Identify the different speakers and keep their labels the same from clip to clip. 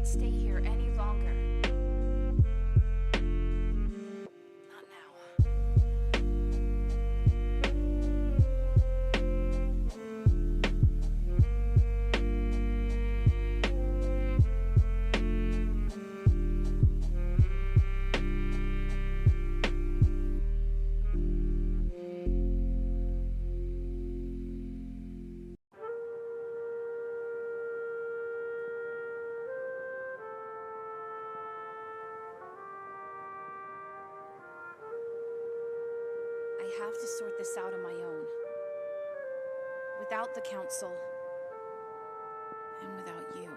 Speaker 1: stay here any longer. Not now. I have to sort this out on my own. Without the council. And without you.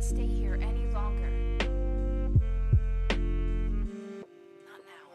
Speaker 1: Stay here any longer. Not now.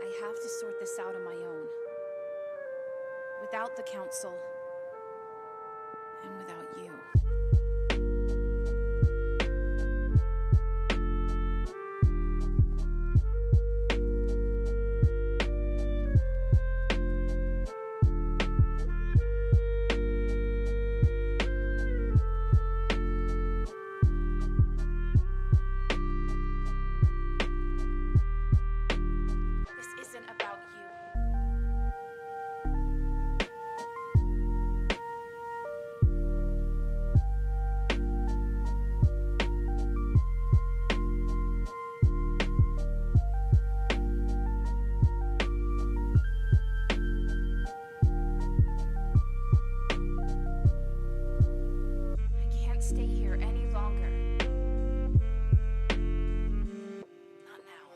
Speaker 1: I have to sort this out on my own. Without the council. And without you. Stay here any longer. Not now.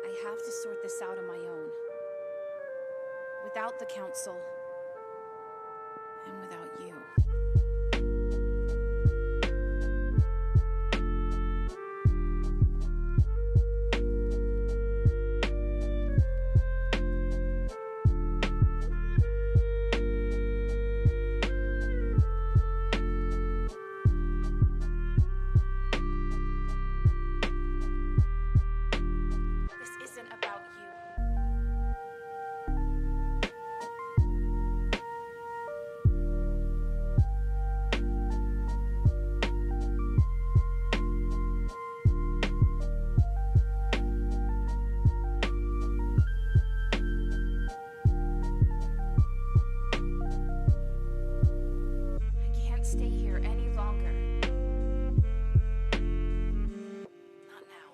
Speaker 1: I have to sort this out on my own. Without the council. And without you. Stay here any longer. Not now.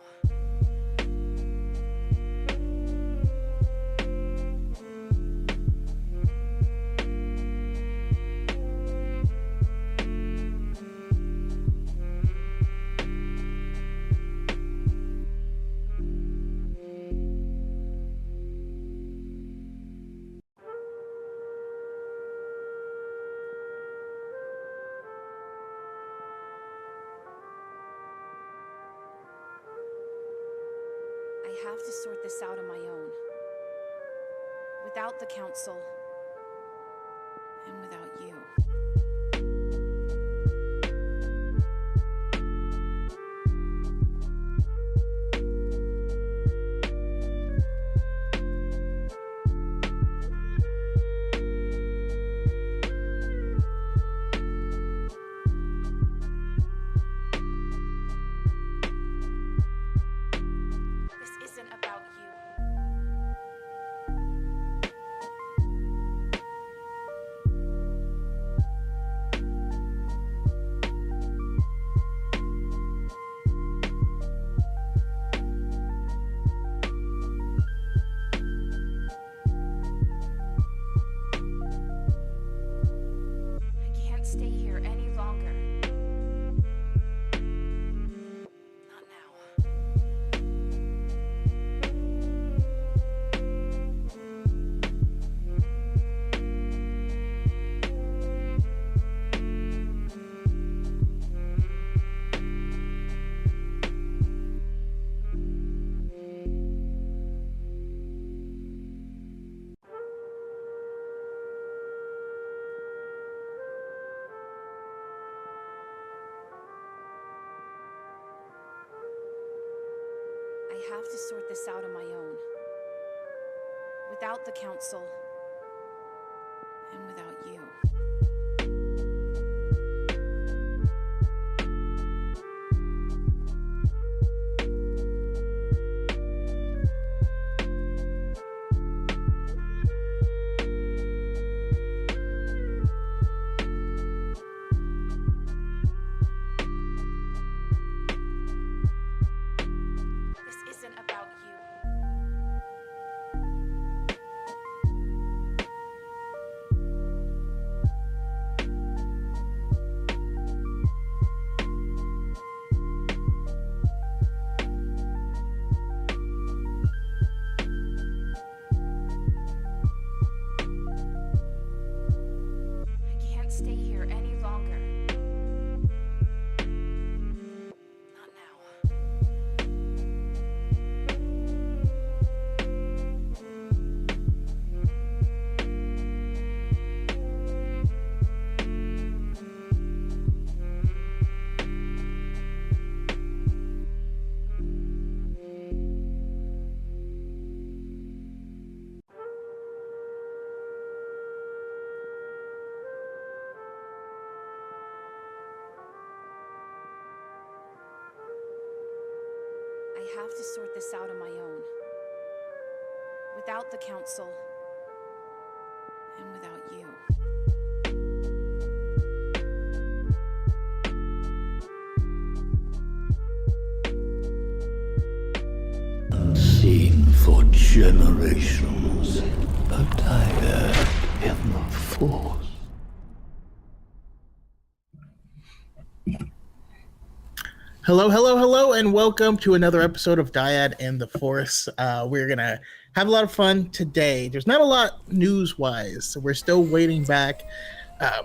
Speaker 1: have to sort this out on my own. Without the council. And without you. Stay here any longer. Not now. I have to sort this out on my own. Without the council. And without you. Stay here any longer. Not now. I have to sort this out on my own. Without the council. And without you.
Speaker 2: Unseen for generations, a Dyad in the Force.
Speaker 3: Hello, hello, hello, and welcome to another episode of Dyad and the Force. We're going to have a lot of fun today. There's not a lot news-wise, so we're still waiting back.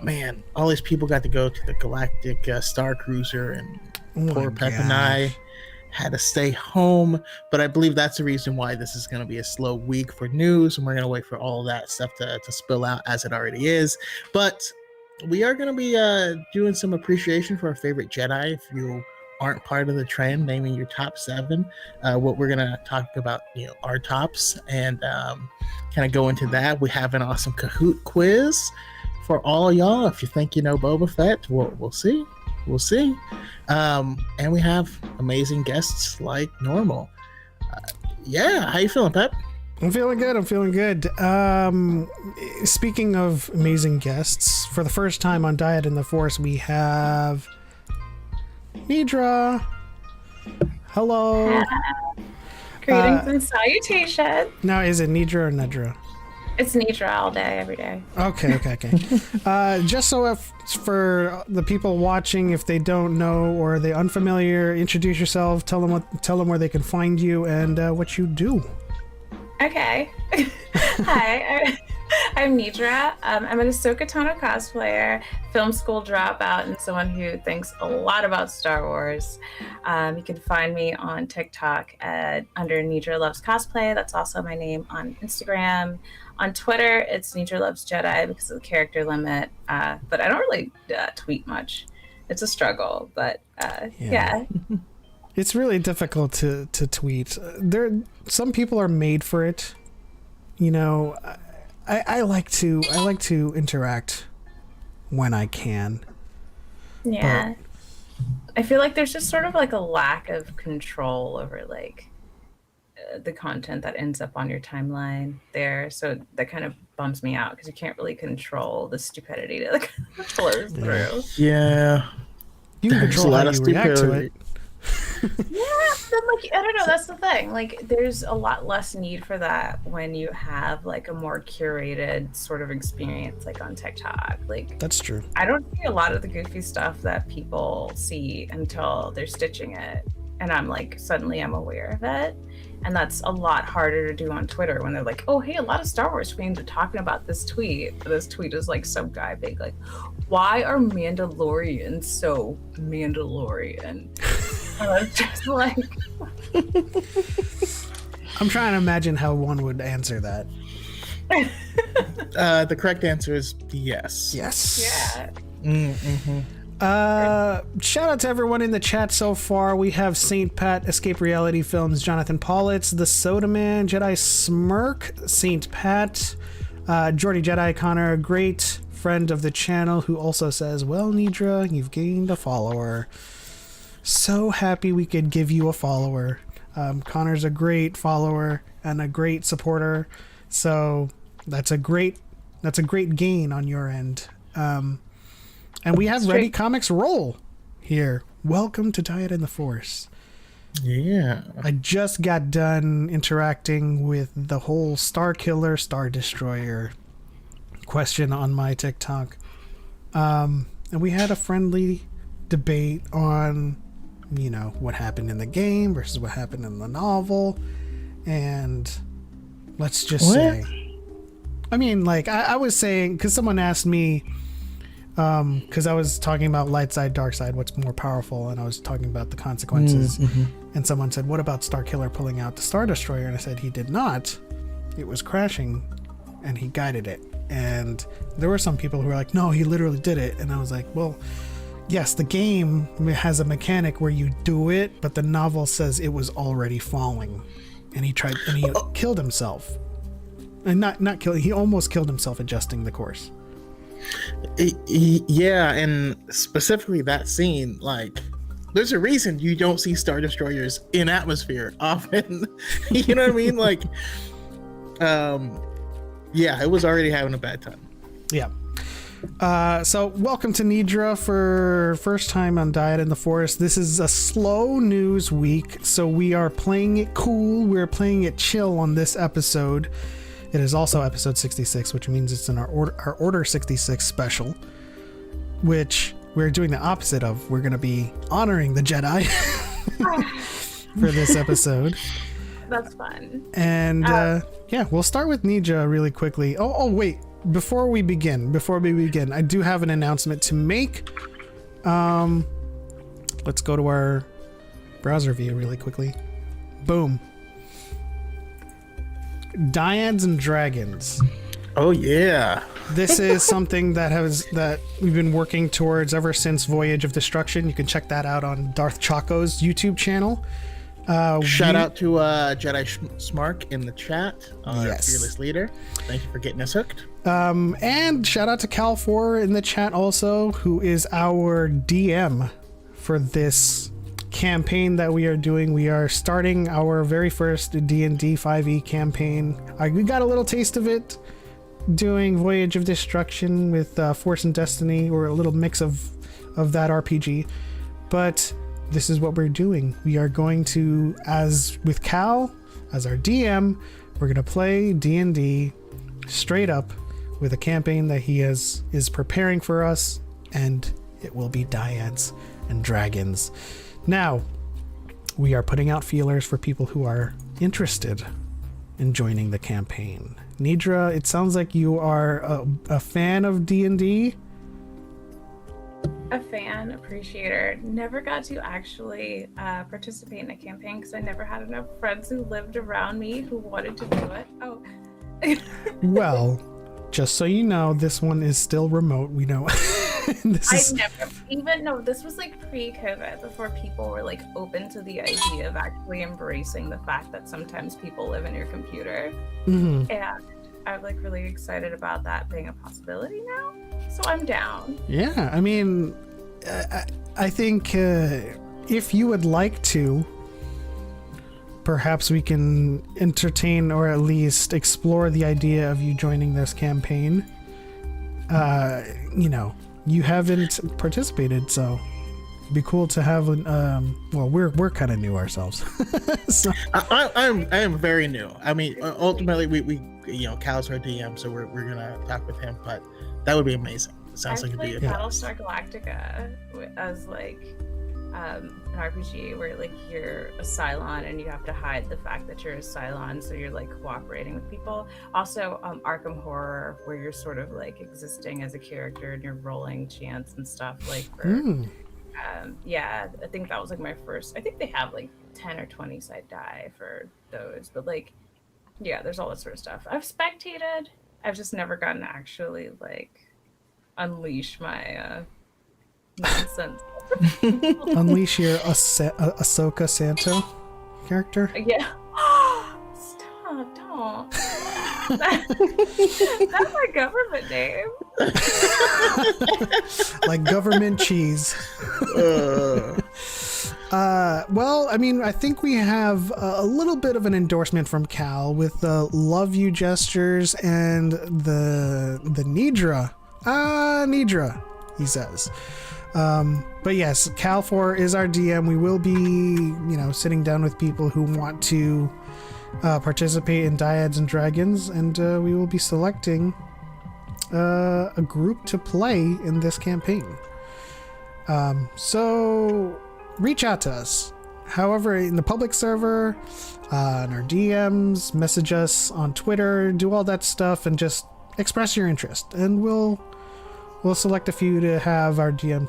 Speaker 3: Man, all these people got to go to the Galactic Star Cruiser, and poor Pep and I had to stay home. But I believe that's the reason why this is going to be a slow week for news, and we're going to wait for all of that stuff to spill out as it already is. But we are going to be doing some appreciation for our favorite Jedi. If you aren't part of the trend, naming your top 7, what we're gonna talk about, our tops, and kind of go into that. We have an awesome Kahoot quiz for all y'all. If you think you know Boba Fett, we'll see, and we have amazing guests like normal. How you feeling, Pep?
Speaker 4: I'm feeling good. Speaking of amazing guests, for the first time on Dyad in the Force, we have Nedra. Hello.
Speaker 5: Greetings and salutations.
Speaker 4: Now, is it Nedra or Nedra?
Speaker 5: It's Nedra all day, every day.
Speaker 4: Okay. Just so if for the people watching, if they don't know or they're unfamiliar, introduce yourself. Tell them where they can find you and what you do.
Speaker 5: Okay. Hi. I'm Nidra. I'm an Ahsoka Tano cosplayer, film school dropout, and someone who thinks a lot about Star Wars. You can find me on TikTok under Nidra Loves Cosplay. That's also my name on Instagram. On Twitter, it's Nidra Loves Jedi because of the character limit. But I don't really tweet much. It's a struggle, but yeah.
Speaker 4: It's really difficult to tweet. Some people are made for it. You know, I like to interact when I can.
Speaker 5: Yeah. I feel like there's just sort of like a lack of control over like the content that ends up on your timeline there. So that kind of bums me out because you can't really control the stupidity that like flows through.
Speaker 3: Yeah.
Speaker 4: You can control how you react to it.
Speaker 5: Yeah, but like I don't know, that's the thing. Like there's a lot less need for that when you have like a more curated sort of experience like on TikTok. Like
Speaker 4: That's true.
Speaker 5: I don't see a lot of the goofy stuff that people see until they're stitching it. And I'm like, suddenly I'm aware of it. And that's a lot harder to do on Twitter when they're like, oh, hey, a lot of Star Wars fans are talking about this tweet. This tweet is like some guy being like, why are Mandalorians so Mandalorian? And I'm just like...
Speaker 4: I'm trying to imagine how one would answer that.
Speaker 3: The correct answer is yes.
Speaker 4: Yes.
Speaker 5: Yeah.
Speaker 3: Mm-hmm.
Speaker 4: Shout out to everyone in the chat so far. We have Saint Pat, Escape Reality Films, Jonathan Pollitz, The Soda Man, Jedi Smirk, Saint Pat, Jordy Jedi, Connor, great friend of the channel, who also says, well, Nidra, you've gained a follower. So happy we could give you a follower. Connor's a great follower and a great supporter, so that's a great gain on your end. And we have Ready Comics Roll here. Welcome to Dyad and the Force.
Speaker 3: Yeah.
Speaker 4: I just got done interacting with the whole Star Killer, Star Destroyer question on my TikTok. And we had a friendly debate on, you know, what happened in the game versus what happened in the novel. And let's just say, I mean, like, I was saying, because someone asked me, because I was talking about light side, dark side, what's more powerful, and I was talking about the consequences. And someone said, what about Star Killer pulling out the Star Destroyer? And I said he did not. It was crashing and he guided it. And there were some people who were like, no, he literally did it. And I was like, well, yes, the game has a mechanic where you do it, but the novel says it was already falling, and he killed himself. And not kill, he almost killed himself adjusting the course.
Speaker 3: Yeah, and specifically that scene, like, there's a reason you don't see Star Destroyers in atmosphere often. You know what I mean? Like, yeah, it was already having a bad time.
Speaker 4: Yeah. So welcome to Nidra for first time on Dyad in the Forest. This is a slow news week, so we are playing it cool. We're playing it chill on this episode. It is also episode 66, which means it's in our Order 66 special, which we're doing the opposite of. We're going to be honoring the Jedi for this episode.
Speaker 5: That's fun.
Speaker 4: And yeah, we'll start with Nidra really quickly. Oh, wait. Before we begin, I do have an announcement to make. Let's go to our browser view really quickly. Boom. Dyads and Dragons.
Speaker 3: Oh yeah.
Speaker 4: This is something that we've been working towards ever since Voyage of Destruction. You can check that out on Darth Choco's YouTube channel.
Speaker 3: Shout out to Jedi Smark in the chat, our
Speaker 4: Yes.
Speaker 3: fearless leader. Thank you for getting us hooked.
Speaker 4: And shout out to Cal4 in the chat also, who is our DM for this campaign that we are doing. We are starting our very first D&D 5e campaign. We got a little taste of it doing Voyage of Destruction with Force and Destiny, or a little mix of that RPG. But this is what we're doing. We are going to, as with Cal as our DM, we're going to play D&D straight up with a campaign that he is preparing for us, and it will be Dyads and Dragons. Now, we are putting out feelers for people who are interested in joining the campaign. Nidra, it sounds like you are a fan of D&D.
Speaker 5: A fan, appreciator. Never got to actually participate in a campaign because I never had enough friends who lived around me who wanted to do it. Oh.
Speaker 4: Well, just so you know, this one is still remote. We know.
Speaker 5: This was like pre-COVID, before people were like open to the idea of actually embracing the fact that sometimes people live in your computer.
Speaker 4: Mm-hmm.
Speaker 5: And I'm like really excited about that being a possibility now. So I'm down.
Speaker 4: Yeah, I mean, I think if you would like to, perhaps we can entertain or at least explore the idea of you joining this campaign. You haven't participated, so it'd be cool to have we're kind of new ourselves. So.
Speaker 3: I am very new. I mean, ultimately we Cal's our DM, so we're gonna talk with him, but that would be amazing. It sounds like it'd be a
Speaker 5: Battlestar Galactica as like an RPG where like you're a Cylon and you have to hide the fact that you're a Cylon, so you're like cooperating with people. Also, Arkham Horror, where you're sort of like existing as a character and you're rolling chance and stuff like for. I think that was like my first. I think they have like 10 or 20 side die for those, but like, yeah, there's all that sort of stuff. I've spectated. I've just never gotten to actually like unleash my nonsense.
Speaker 4: Unleash your Ahsoka Santo character?
Speaker 5: Yeah. Stop, don't. That's my government name.
Speaker 4: Like government cheese. Well, I mean, I think we have a little bit of an endorsement from Cal with the love you gestures and the Nidra. Nidra, he says. But yes, Cal4 is our DM. We will be, sitting down with people who want to participate in Dyads and Dragons, and we will be selecting a group to play in this campaign. So reach out to us. However, in the public server, in our DMs, message us on Twitter, do all that stuff, and just express your interest, and we'll select a few to have our DM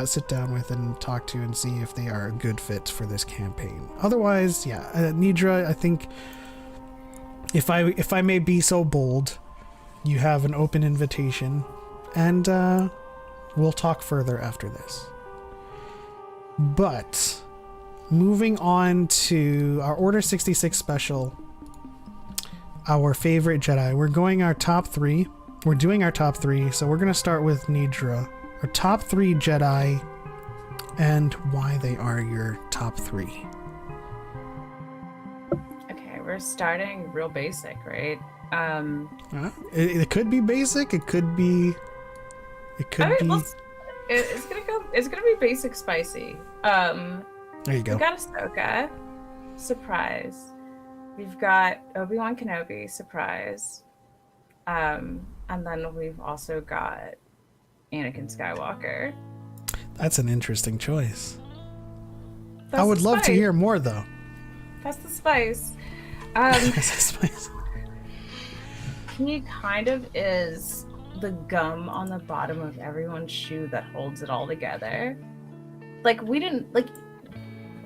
Speaker 4: sit down with and talk to and see if they are a good fit for this campaign. Otherwise, Nidra, I think if I may be so bold, you have an open invitation, and we'll talk further after this. But moving on to our Order 66 special, our favorite Jedi. We're doing our top three, so we're going to start with Nidra. Our top 3 Jedi and why they are your top 3.
Speaker 5: Okay, we're starting real basic, right?
Speaker 4: It could be basic, it could be
Speaker 5: it's gonna be basic spicy.
Speaker 4: There you go.
Speaker 5: We got Ahsoka, surprise. We've got Obi-Wan Kenobi, surprise. And then we've also got Anakin Skywalker.
Speaker 4: That's an interesting choice.
Speaker 5: That's
Speaker 4: I would love to hear more, though.
Speaker 5: That's the spice.
Speaker 4: That's the spice.
Speaker 5: He kind of is the gum on the bottom of everyone's shoe that holds it all together. Like, we didn't, like,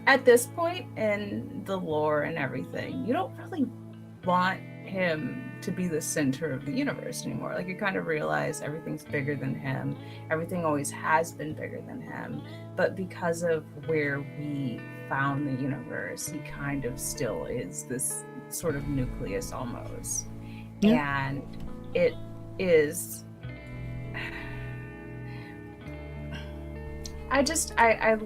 Speaker 5: at this point in the lore and everything, you don't really want him to be the center of the universe anymore. Like, you kind of realize everything's bigger than him. Everything always has been bigger than him. But because of where we found the universe, he kind of still is this sort of nucleus almost. Yeah. And it is... I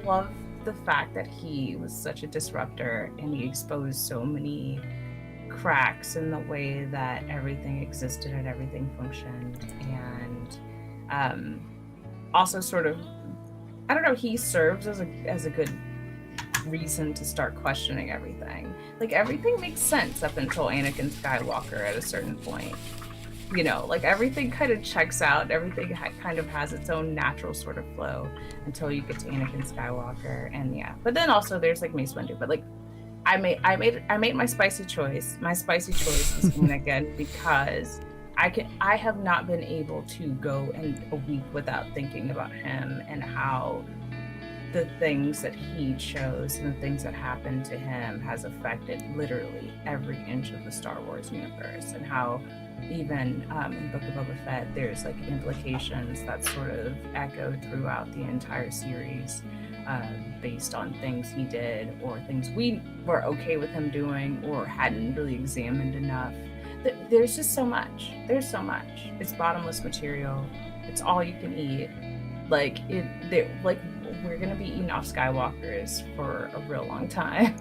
Speaker 5: love the fact that he was such a disruptor and he exposed so many cracks in the way that everything existed and everything functioned, and also sort of, I don't know, he serves as a good reason to start questioning everything. Like, everything makes sense up until Anakin Skywalker at a certain point. Like, everything kind of checks out, everything kind of has its own natural sort of flow until you get to Anakin Skywalker, and but then also there's like Mace Windu, but like I made my spicy choice. My spicy choice is Anakin because I have not been able to go in a week without thinking about him and how the things that he chose and the things that happened to him has affected literally every inch of the Star Wars universe, and how even in Book of Boba Fett there's like implications that sort of echoed throughout the entire series, based on things he did or things we were okay with him doing or hadn't really examined enough. There's just so much. There's so much. It's bottomless material. It's all you can eat. Like we're gonna be eating off Skywalkers for a real long time.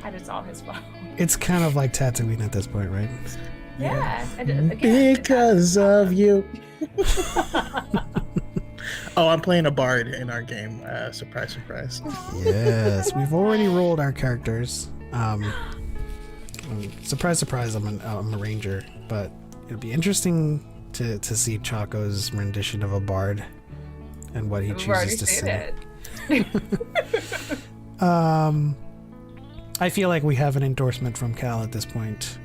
Speaker 5: And it's all his fault.
Speaker 4: It's kind of like Tatooine at this point, right?
Speaker 5: Yeah.
Speaker 3: Because of you. Oh, I'm playing a bard in our game. Surprise, surprise.
Speaker 4: Yes, we've already rolled our characters. Surprise, surprise, I'm a ranger, but it'll be interesting to see Choco's rendition of a bard and what he chooses to say. I feel like we have an endorsement from Cal at this point.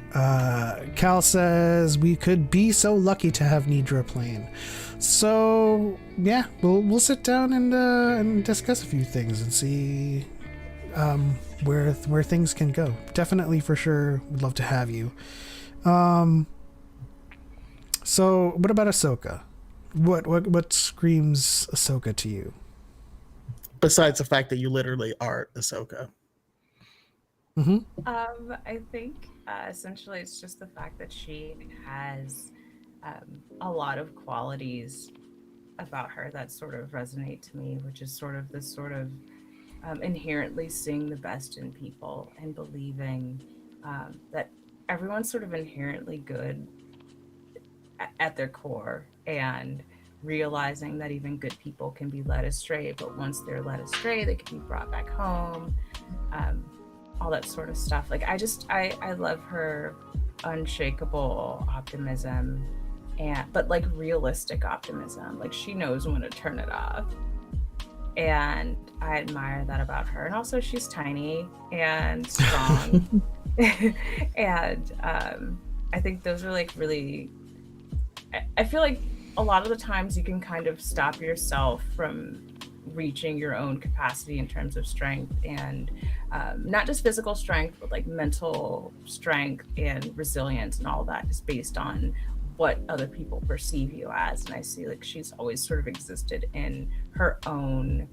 Speaker 4: Cal says we could be so lucky to have Nidra playing. So yeah, we'll sit down and discuss a few things and see where things can go. Definitely, for sure, would love to have you. So what about Ahsoka? What screams Ahsoka to you?
Speaker 3: Besides the fact that you literally are Ahsoka.
Speaker 4: Mm-hmm.
Speaker 5: I think essentially it's just the fact that she has a lot of qualities about her that sort of resonate to me, which is sort of this sort of inherently seeing the best in people and believing that everyone's sort of inherently good at their core, and realizing that even good people can be led astray, but once they're led astray, they can be brought back home. All that sort of stuff. Like I love her unshakable optimism, but like realistic optimism. Like she knows when to turn it off. And I admire that about her. And also she's tiny and strong. And I think those are like really, I feel like a lot of the times you can kind of stop yourself from reaching your own capacity in terms of strength, and not just physical strength, but like mental strength and resilience, and all that is based on what other people perceive you as. And I see like she's always sort of existed in her own,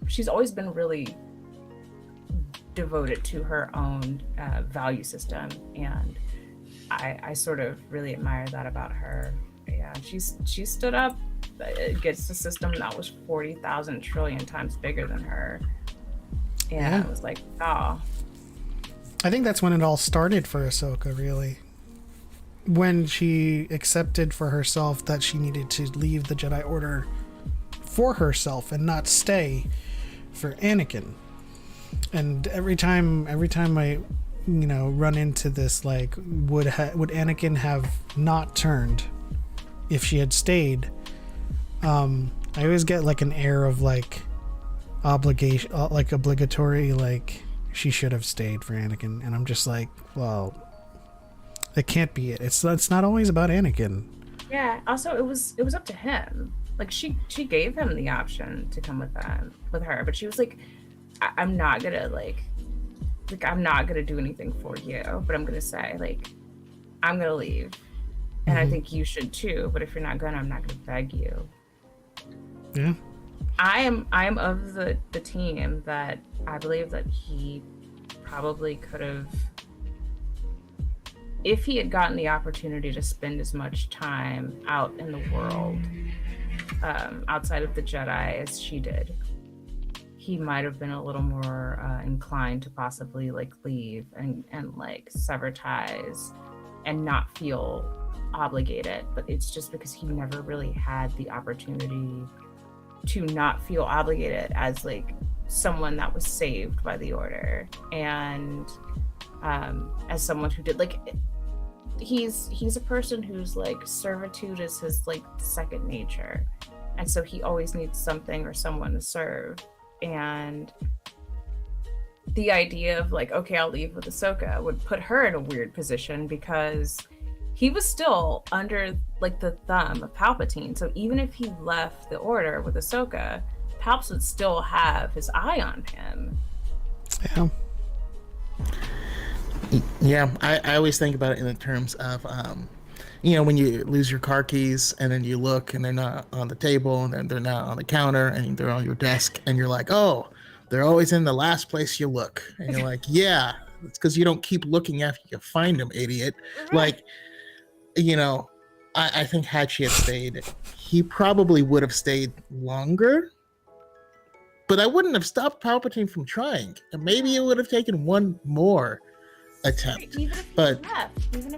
Speaker 5: she's always been really devoted to her own value system, and I sort of really admire that about her. Yeah, she stood up against a system that was 40,000 trillion times bigger than her. And
Speaker 4: Yeah.
Speaker 5: I was like, oh.
Speaker 4: I think that's when it all started for Ahsoka, really. When she accepted for herself that she needed to leave the Jedi Order for herself and not stay for Anakin. And every time I, run into this, like, would Anakin have not turned if she had stayed? I always get like an air of like obligation, like obligatory, like she should have stayed for Anakin, and I'm just like, well, that can't be it. It's not always about Anakin.
Speaker 5: Yeah. Also, it was up to him. Like she gave him the option to come with her, but she was like, I'm not gonna I'm not gonna do anything for you, but I'm gonna say like, I'm gonna leave. And I think you should too, but if you're not gonna, I'm not gonna beg you.
Speaker 4: Yeah.
Speaker 5: I am of the team that I believe that he probably could have, if he had gotten the opportunity to spend as much time out in the world, outside of the Jedi as she did, he might have been a little more inclined to possibly like leave and like sever ties and not feel obligated. But it's just because he never really had the opportunity to not feel obligated as like someone that was saved by the Order, and as someone who did, like, he's a person who's like servitude is his like second nature, and so he always needs something or someone to serve. And the idea of like, okay, I'll leave with Ahsoka would put her in a weird position because he was still under like the thumb of Palpatine. So even if he left the Order with Ahsoka, Palps would still have his eye on him.
Speaker 4: Yeah.
Speaker 3: Yeah, I always think about it in the terms of, when you lose your car keys and then you look and they're not on the table and then they're not on the counter and they're on your desk and you're like, oh, they're always in the last place you look. And you're like, yeah, it's because you don't keep looking after you find them, idiot. Like, I think had she had stayed, he probably would have stayed longer. But I wouldn't have stopped Palpatine from trying. And maybe it would have taken one more attempt.
Speaker 5: Even if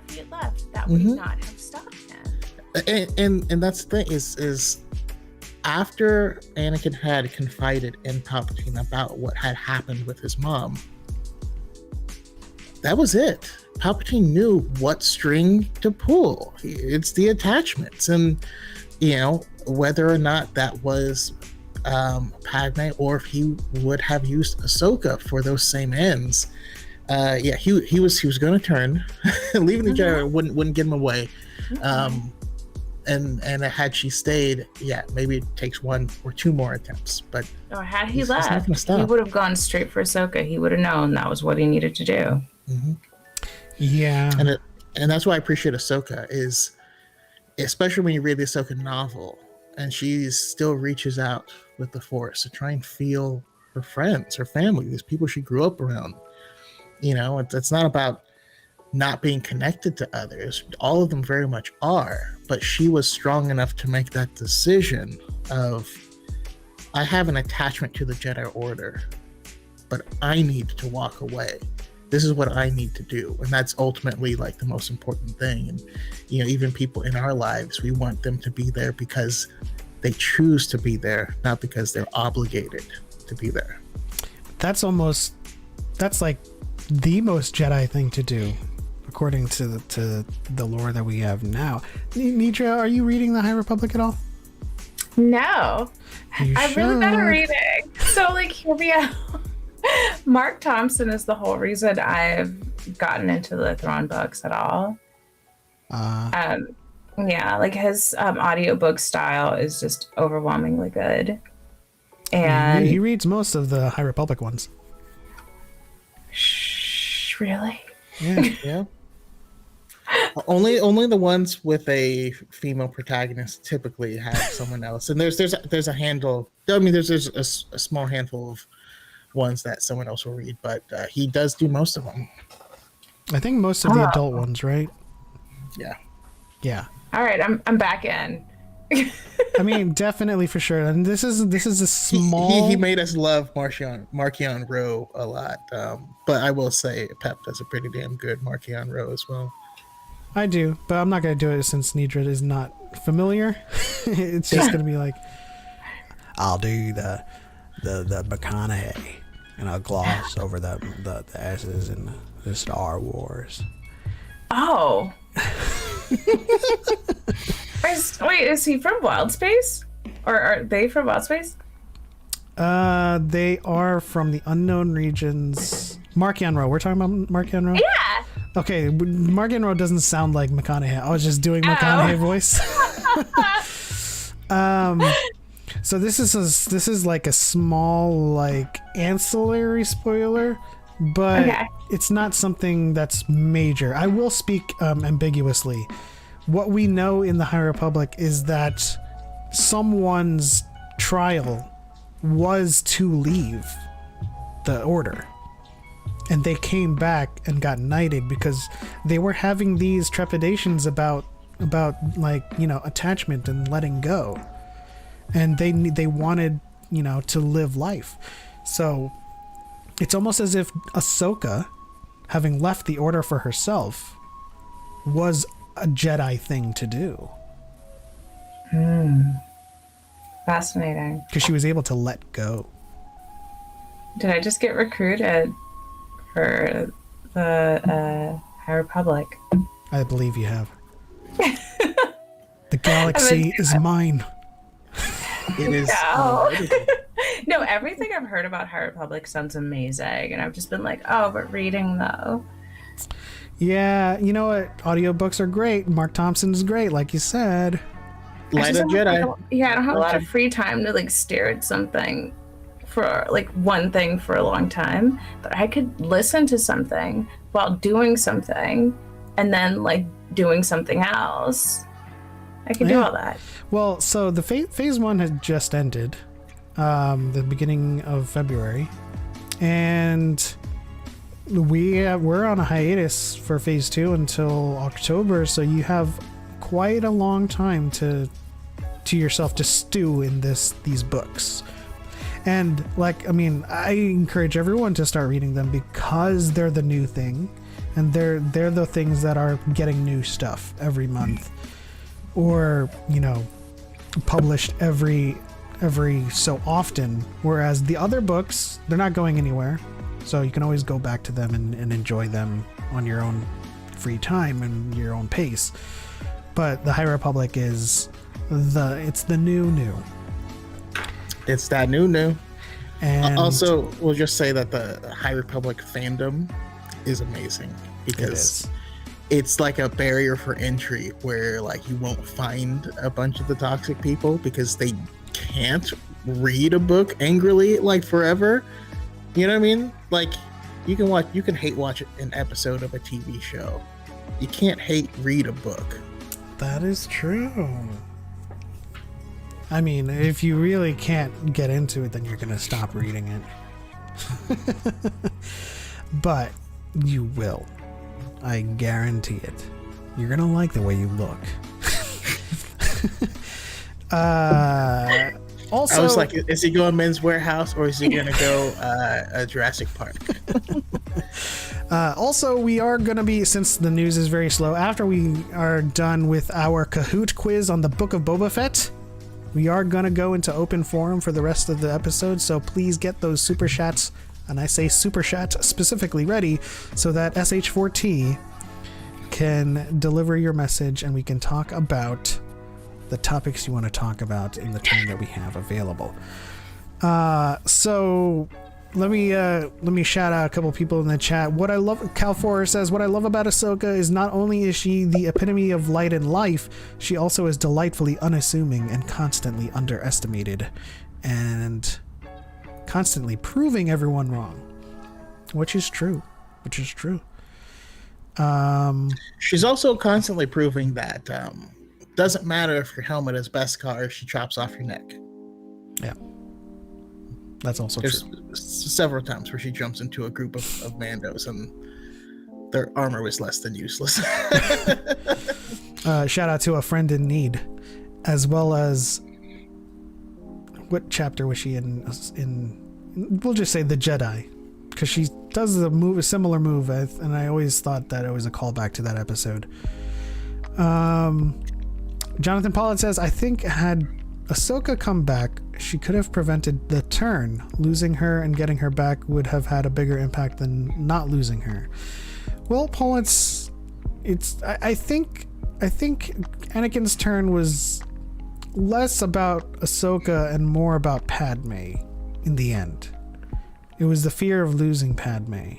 Speaker 5: he had left, that would not have stopped him.
Speaker 3: And that's the thing is after Anakin had confided in Palpatine about what had happened with his mom, that was it. Palpatine knew what string to pull. It's the attachments, and whether or not that was Padme, or if he would have used Ahsoka for those same ends. He was going to turn. Leaving the Jedi wouldn't get him away. And had she stayed, maybe it takes one or two more attempps. But
Speaker 5: had he left, he would have gone straight for Ahsoka. He would have known that was what he needed to do.
Speaker 3: Mm-hmm.
Speaker 4: Yeah,
Speaker 3: and that's why I appreciate Ahsoka, is especially when you read the Ahsoka novel, and she still reaches out with the Force to try and feel her friends, her family, these people she grew up around. It's not about not being connected to others. All of them very much are, but she was strong enough to make that decision of, I have an attachment to the Jedi Order, but I need to walk away. This is what I need to do. And that's ultimately like the most important thing. And, even people in our lives, we want them to be there because they choose to be there, not because they're obligated to be there.
Speaker 4: That's like the most Jedi thing to do, according to the lore that we have now. Nidra, are you reading the High Republic at all?
Speaker 5: No. I'm really bad at reading. So hear me out. Mark Thompson is the whole reason I've gotten into the Thrawn books at all. His audiobook style is just overwhelmingly good. And
Speaker 4: he reads most of the High Republic ones.
Speaker 5: Really?
Speaker 3: Yeah. Only the ones with a female protagonist typically have someone else, and there's a handful. I mean, there's a small handful of ones that someone else will read, but he does do most of them.
Speaker 4: I think most of the adult ones, right?
Speaker 3: Yeah.
Speaker 5: All right, I'm back in.
Speaker 4: I mean, definitely for sure. And this is a small.
Speaker 3: He made us love Marchion Ro a lot, but I will say Pep does a pretty damn good Marchion Ro as well.
Speaker 4: I do, but I'm not going to do it since Nidra is not familiar. It's just going to be like, I'll do the McConaughey, and I'll gloss over the S's in the Star Wars.
Speaker 5: Oh. Is he from Wild Space? Or are they from Wild Space?
Speaker 4: They are from the unknown regions. Marchion Ro. We're talking about Marchion Ro?
Speaker 5: Yeah.
Speaker 4: Okay, Marchion Ro doesn't sound like McConaughey. I was just doing McConaughey voice. So this is like a small ancillary spoiler, but it's not something that's major. I will speak ambiguously. What we know in the High Republic is that someone's trial was to leave the Order, and they came back and got knighted because they were having these trepidations about attachment and letting go, and they wanted to live life. So it's almost as if Ahsoka, having left the Order for herself, was a Jedi thing to do.
Speaker 5: Fascinating.
Speaker 4: Because she was able to let go.
Speaker 5: Did I just get recruited for the High Republic?
Speaker 4: I believe you have. The galaxy is mine.
Speaker 3: It is.
Speaker 5: No. No, everything I've heard about High Republic sounds amazing, and I've just been like, oh, but reading though.
Speaker 4: Yeah, you know what? Audiobooks are great. Mark Thompson's great, like you said.
Speaker 5: I
Speaker 3: Light
Speaker 5: just
Speaker 3: of
Speaker 5: don't have,
Speaker 3: Jedi.
Speaker 5: yeah, I don't have a lot of free time to like stare at something for like one thing for a long time, but I could listen to something while doing something and then like doing something else. I could do all that.
Speaker 4: Well, so the phase one had just ended, the beginning of February, and we're on a hiatus for phase two until October. So you have quite a long time to yourself to stew in these books. And like, I mean, I encourage everyone to start reading them because they're the new thing, and they're the things that are getting new stuff every month, or published every so often. Whereas the other books, they're not going anywhere, so you can always go back to them and enjoy them on your own free time and your own pace. But the High Republic is it's the new.
Speaker 3: It's that new.
Speaker 4: And
Speaker 3: Also, we'll just say that the High Republic fandom is amazing because it's like a barrier for entry where like you won't find a bunch of the toxic people because they can't read a book angrily like forever. You know what I mean? Like you can hate watch an episode of a TV show. You can't hate read a book.
Speaker 4: that is true. I mean, if you really can't get into it, then you're gonna stop reading it. But you will. I guarantee it. You're gonna like the way you look. Also,
Speaker 3: I was like, is he going Men's Warehouse or is he gonna go Jurassic Park?
Speaker 4: Also, we are going to be, since the news is very slow, after we are done with our Kahoot quiz on the Book of Boba Fett, we are going to go into open forum for the rest of the episode, so please get those super chats, and I say super chat specifically, ready so that SH4T can deliver your message and we can talk about the topics you want to talk about in the time that we have available. So let me shout out a couple people in the chat. What I love, Cal4 says, what I love about Ahsoka is not only is she the epitome of light and life, she also is delightfully unassuming and constantly underestimated, and constantly proving everyone wrong, which is true.
Speaker 3: She's also constantly proving that doesn't matter if your helmet is Beskar if she chops off your neck.
Speaker 4: Yeah. That's also
Speaker 3: There's
Speaker 4: true.
Speaker 3: several times where she jumps into a group of Mandos and their armor was less than useless.
Speaker 4: Shout out to a friend in need, as well as, what chapter was she in we'll just say the Jedi, because she does a similar move, and I always thought that it was a callback to that episode. Jonathan Pollard says, I think had Ahsoka come back, she could have prevented the turn. Losing her and getting her back would have had a bigger impact than not losing her. Well, Paul, I think Anakin's turn was less about Ahsoka and more about Padme in the end. It was the fear of losing Padme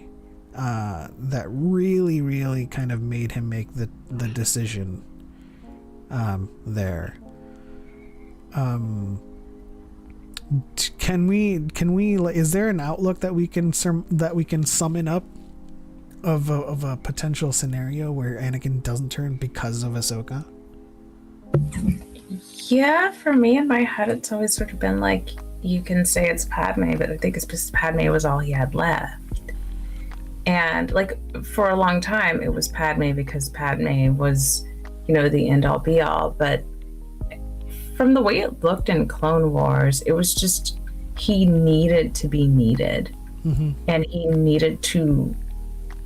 Speaker 4: that really, really kind of made him make the decision there. Can we is there an outlook that we can summon up of a potential scenario where Anakin doesn't turn because of Ahsoka?
Speaker 5: Yeah, for me in my head, it's always sort of been like, you can say it's Padme, but I think it's because Padme was all he had left. And like for a long time, it was Padme because Padme was, the end all be all. But from the way it looked in Clone Wars, it was just he needed to be needed.
Speaker 4: Mm-hmm.
Speaker 5: And he needed to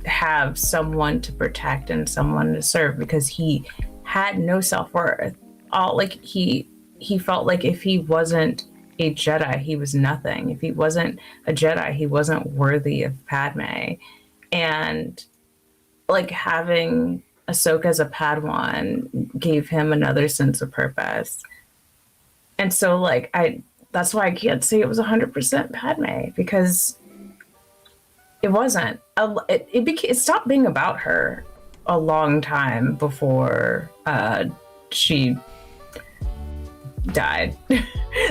Speaker 5: have someone to protect and someone to serve because he had no self-worth. He felt like if he wasn't a Jedi, he was nothing. If he wasn't a Jedi, he wasn't worthy of Padme. And like having Ahsoka as a Padawan gave him another sense of purpose. And so that's why I can't say it was 100% Padme, because it wasn't. It stopped being about her a long time before she died.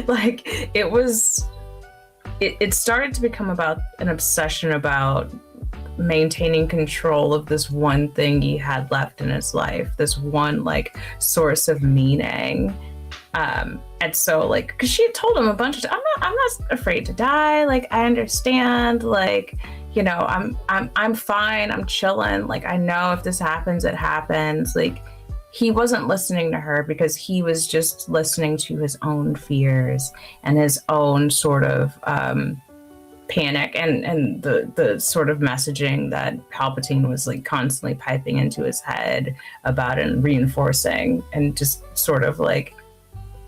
Speaker 5: Like, it started to become about an obsession about maintaining control of this one thing he had left in his life, this one like source of meaning. And so, like, because she had told him a bunch of times, I'm not afraid to die. Like, I understand. Like, you know, I'm fine. I'm chilling. Like, I know if this happens, it happens. Like, he wasn't listening to her because he was just listening to his own fears and his own sort of panic and the sort of messaging that Palpatine was like constantly piping into his head about and reinforcing, and just sort of like,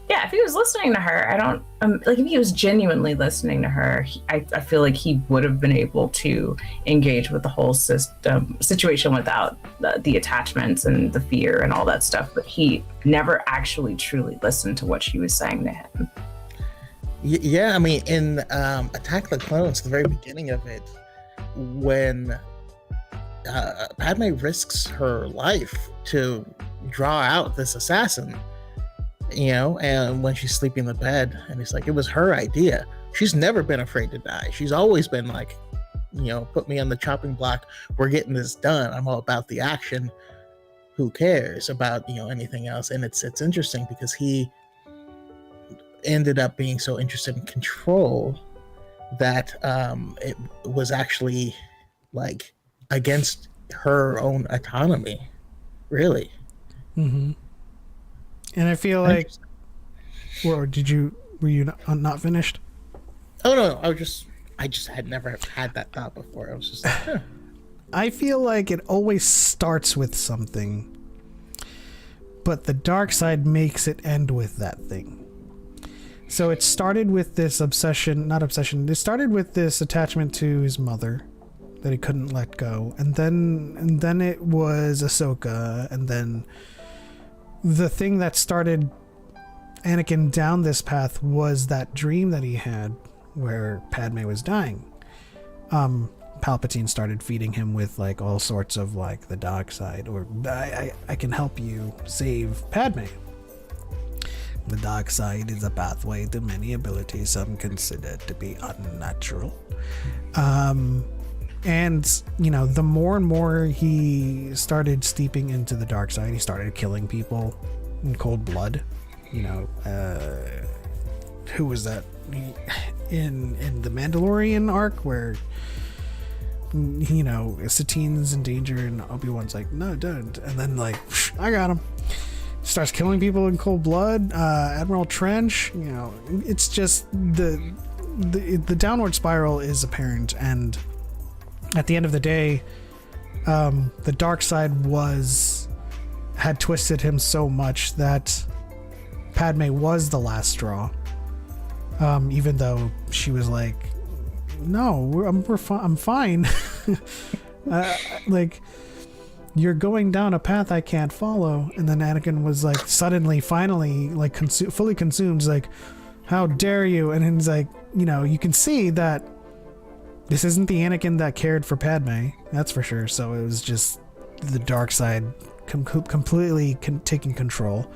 Speaker 5: yeah, if he was listening to her, like, if he was genuinely listening to her, I feel like he would have been able to engage with the whole situation without the attachments and the fear and all that stuff. But he never actually truly listened to what she was saying to him.
Speaker 3: Yeah, I mean, in Attack of the Clones, the very beginning of it, when Padme risks her life to draw out this assassin, you know, and when she's sleeping in the bed, and it's like, it was her idea. She's never been afraid to die. She's always been like, you know, put me on the chopping block. We're getting this done. I'm all about the action. Who cares about, you know, anything else? And it's interesting because he ended up being so interested in control that it was actually like against her own autonomy, really.
Speaker 4: Mm-hmm. And I feel like, or were you not finished?
Speaker 3: Oh no, I just had never had that thought before. I was just like, huh.
Speaker 4: I feel like it always starts with something, but the dark side makes it end with that thing. So it started with this it started with this attachment to his mother that he couldn't let go. And then it was Ahsoka, and then the thing that started Anakin down this path was that dream that he had where Padme was dying. Palpatine started feeding him with like all sorts of like the dark side, or I can help you save Padme. The dark side is a pathway to many abilities some consider to be unnatural. And, you know, the more and more he started steeping into the dark side, he started killing people in cold blood. You know, who was that? In the Mandalorian arc where, you know, Satine's in danger and Obi-Wan's like, no, don't. And then, like, I got him. Starts killing people in cold blood. Admiral Trench, you know, it's just the downward spiral is apparent. And at the end of the day, the dark side had twisted him so much that Padme was the last straw. Even though she was like, no, I'm fine. Like, you're going down a path I can't follow. And then Anakin was like, finally, like fully consumed. He's like, how dare you? And he's like, you know, you can see that this isn't the Anakin that cared for Padme, that's for sure. So it was just the dark side completely taking control.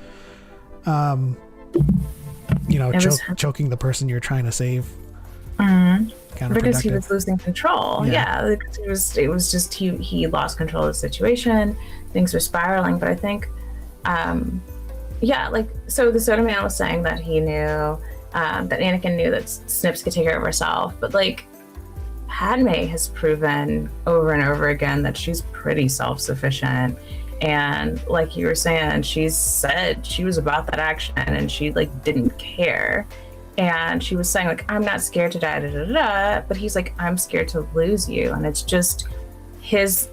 Speaker 4: You know, choking the person you're trying to save.
Speaker 5: Because he was losing control. Yeah, it was just he lost control of the situation. Things were spiraling. But I think, like, so the Soda Man was saying that he knew that Anakin knew that Snips could take care of herself, but like, Padme has proven over and over again that she's pretty self-sufficient. And like you were saying, she said she was about that action and she like didn't care. And she was saying like, I'm not scared to die, but he's like, I'm scared to lose you. And it's just his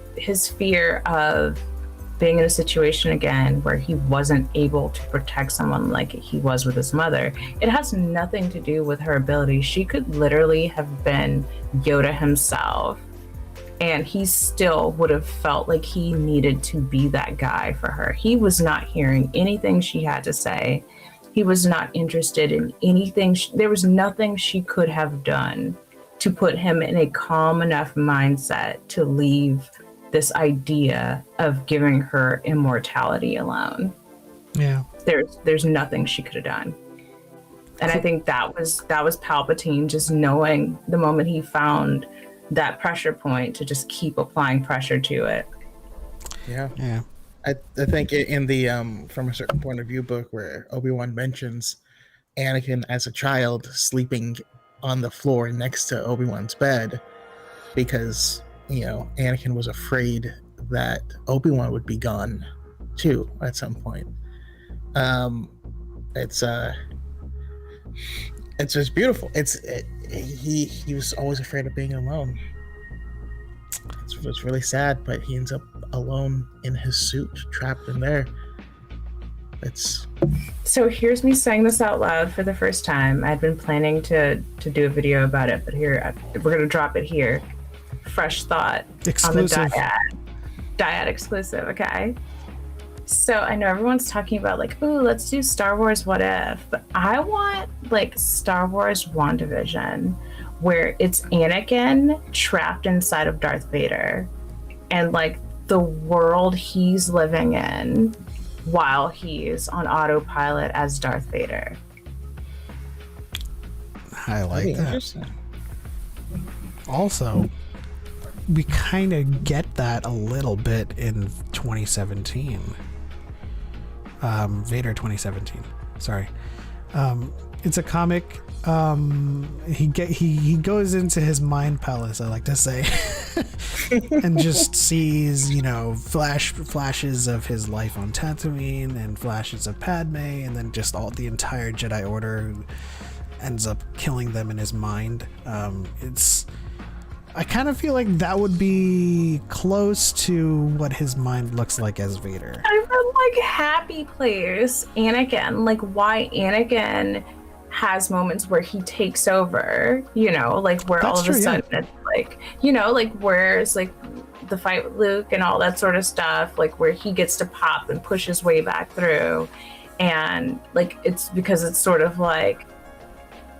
Speaker 5: fear of being in a situation again where he wasn't able to protect someone like he was with his mother. It has nothing to do with her ability. She could literally have been Yoda himself, and he still would have felt like he needed to be that guy for her. He was not hearing anything she had to say. He was not interested in anything. There was nothing she could have done to put him in a calm enough mindset to leave this idea of giving her immortality alone.
Speaker 4: Yeah.
Speaker 5: There's nothing she could have done. And I think that was Palpatine just knowing the moment he found that pressure point to just keep applying pressure to it.
Speaker 3: Yeah. I think in the From a Certain Point of View book where Obi-Wan mentions Anakin as a child sleeping on the floor next to Obi-Wan's bed because, Anakin was afraid that Obi-Wan would be gone too at some point. It's just beautiful. He was always afraid of being alone. It's really sad, but he ends up alone in his suit, trapped in there.
Speaker 5: So here's me saying this out loud for the first time. I'd been planning to do a video about it, but here we're gonna drop it here. Fresh thought
Speaker 4: Exclusive.
Speaker 5: On the Dyad exclusive. Okay. So I know everyone's talking about like, ooh, let's do Star Wars What If, but I want like Star Wars WandaVision, where it's Anakin trapped inside of Darth Vader and like the world he's living in while he's on autopilot as Darth Vader.
Speaker 4: I like that. Also, we kind of get that a little bit in 2017. Vader 2017. Sorry. It's a comic. He goes into his mind palace, I like to say, and just sees, flashes of his life on Tatooine and flashes of Padme, and then just the entire Jedi Order who ends up killing them in his mind. I kind of feel like that would be close to what his mind looks like as Vader.
Speaker 5: I read like Happy Place, Anakin, like why Anakin has moments where he takes over, like where
Speaker 4: That's
Speaker 5: all of a sudden it's like, like where's like the fight with Luke and all that sort of stuff, like where he gets to pop and push his way back through. And like, it's because it's sort of like,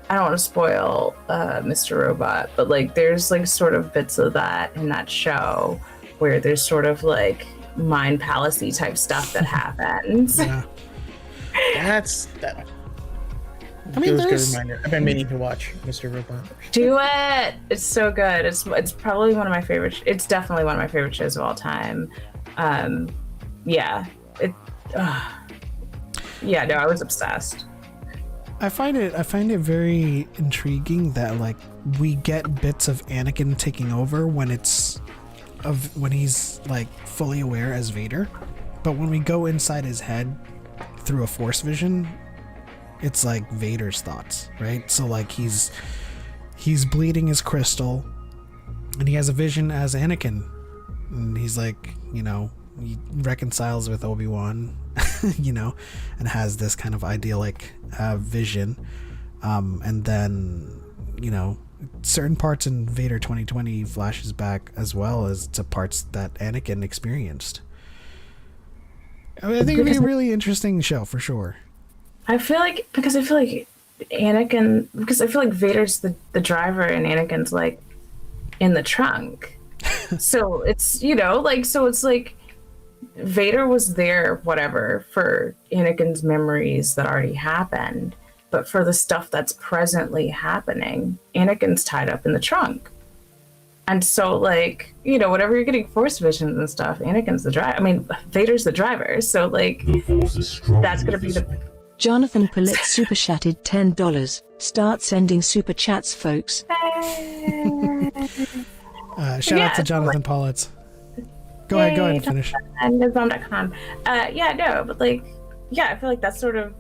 Speaker 5: I don't want to spoil Mr. Robot, but like there's like sort of bits of that in that show where there's sort of like mind palace-y type stuff that happens.
Speaker 4: Yeah.
Speaker 3: That's that. It was a good reminder. I've been meaning to watch Mr. Robot.
Speaker 5: Do it. It's so good. It's probably one of my favorite. It's definitely one of my favorite shows of all time. Yeah. Yeah. No, I was obsessed.
Speaker 4: I find it very intriguing that like we get bits of Anakin taking over when he's like fully aware as Vader, but when we go inside his head through a Force vision, it's like Vader's thoughts, right? So like he's bleeding his crystal, and he has a vision as Anakin, and he's like, he reconciles with Obi-Wan, and has this kind of idyllic vision, and then certain parts in Vader 2020 flashes back as well as to parts that Anakin experienced. I mean, I think it'd be a really interesting show for sure.
Speaker 5: I feel like Anakin, because I feel like Vader's the driver and Anakin's like in the trunk. So it's, so it's like Vader was there, whatever, for Anakin's memories that already happened. But for the stuff that's presently happening, Anakin's tied up in the trunk. And so, like, whatever you're getting Force visions and stuff, Anakin's the driver. I mean, Vader's the driver. So, like, that's going to be the...
Speaker 6: Jonathan Pollitt super chatted $10. Start sending super chats, folks.
Speaker 4: Shout out to Jonathan Pollitt. Go ahead and finish.
Speaker 5: And nedralovescosplay.com. I feel like that's sort of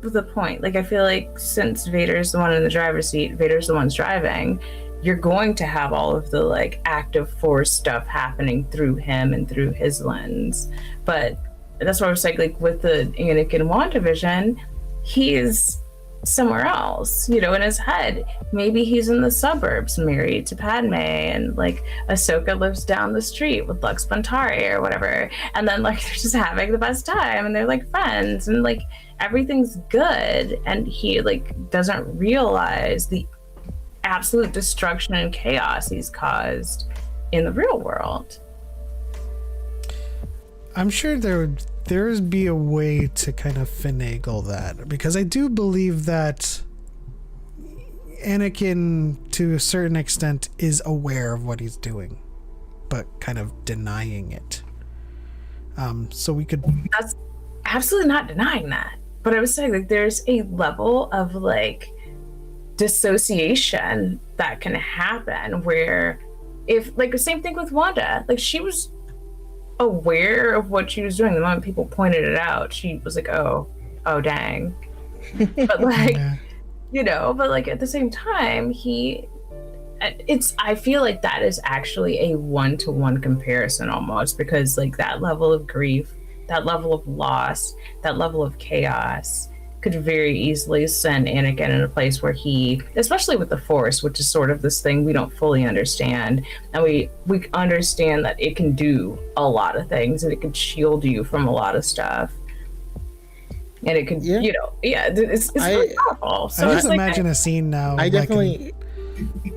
Speaker 5: the point. Like, I feel like since Vader's the one in the driver's seat, Vader's the one's driving, you're going to have all of the, like, active Force stuff happening through him and through his lens. But that's what I was saying, like, with the Anakin WandaVision, he's somewhere else, in his head. Maybe he's in the suburbs married to Padme, and like Ahsoka lives down the street with Lux Bantari or whatever, and then like they're just having the best time and they're like friends, and like everything's good, and he like doesn't realize the absolute destruction and chaos he's caused in the real world.
Speaker 4: I'm sure there'd be a way to kind of finagle that, because I do believe that Anakin, to a certain extent, is aware of what he's doing, but kind of denying it. So we could.
Speaker 5: That's absolutely not denying that, but I was saying like there's a level of like dissociation that can happen where, if like the same thing with Wanda, like she was aware of what she was doing the moment people pointed it out. She was like, oh dang. But like you know, but like at the same time I feel like that is actually a one-to-one comparison almost, because like that level of grief, that level of loss, that level of chaos could very easily send Anakin in a place where he, especially with the Force, which is sort of this thing we don't fully understand, and we understand that it can do a lot of things and it can shield you from a lot of stuff. And it could, you know, it's really powerful. So
Speaker 4: I just
Speaker 5: like,
Speaker 4: imagine a scene now.
Speaker 3: I definitely.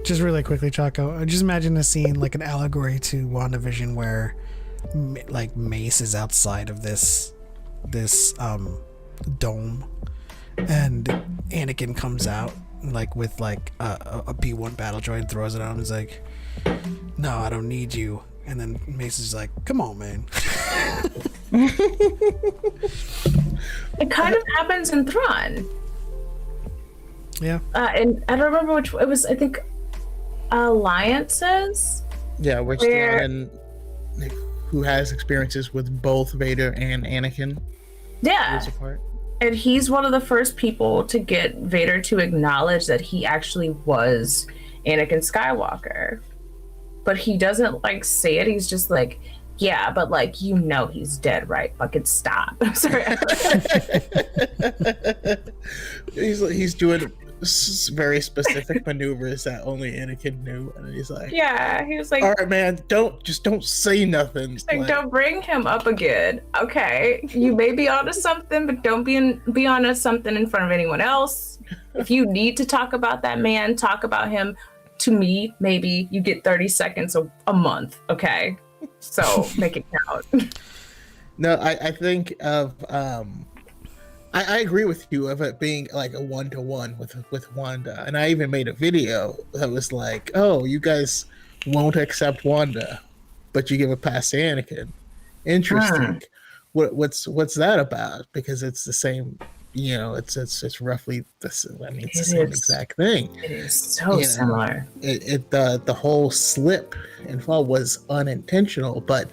Speaker 4: Just really quickly, Choco. I just imagine a scene like an allegory to WandaVision where, like, Mace is outside of this dome, and Anakin comes out like with like a B1 battle droid and throws it on. And he's like, "No, I don't need you." And then Mace is like, "Come on, man."
Speaker 5: It kind of happens in Thrawn.
Speaker 4: Yeah.
Speaker 5: And I don't remember which it was. I think Alliances.
Speaker 3: Yeah, which Thrawn, who has experiences with both Vader and Anakin.
Speaker 5: Yeah. And he's one of the first people to get Vader to acknowledge that he actually was Anakin Skywalker. But he doesn't like say it. He's just like, yeah, but like, you know, he's dead, right? Fucking stop. I'm sorry.
Speaker 3: he's doing very specific maneuvers that only Anakin knew, and he's like,
Speaker 5: yeah, he was like,
Speaker 3: all right, man, don't say nothing.
Speaker 5: Like, don't bring him up again. Okay, you may be onto something, but don't be onto something in front of anyone else. If you need to talk about that man, talk about him. To me, maybe you get 30 seconds a month. Okay, so make it count.
Speaker 3: No, I think of I agree with you of it being like a one-to-one with Wanda, and I even made a video that was like, oh, you guys won't accept Wanda, but you give a pass to Anakin. Interesting. What's that about? Because it's the same, you know, it's roughly this. I mean, it's the same exact thing.
Speaker 5: It is so similar.
Speaker 3: The whole slip and fall was unintentional, but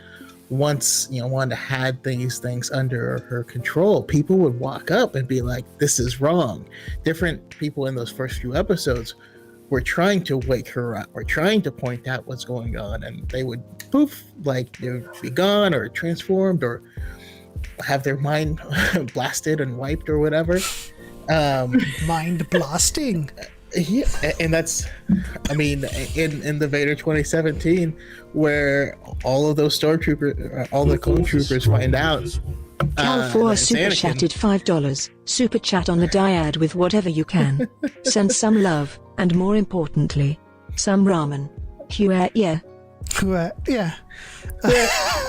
Speaker 3: once, you know, Wanda had these things under her control, people would walk up and be like, this is wrong. Different people in those first few episodes were trying to wake her up or trying to point out what's going on, and they would poof, like they would be gone or transformed or have their mind blasted and wiped or whatever.
Speaker 4: Mind blasting.
Speaker 3: Yeah, and that's, I mean, in the Vader 2017, where all of those stormtroopers, all the clone troopers find out.
Speaker 6: Cal4 super chatted $5. Super chat on the Dyad with whatever you can. Send some love, and more importantly, some ramen. Yeah.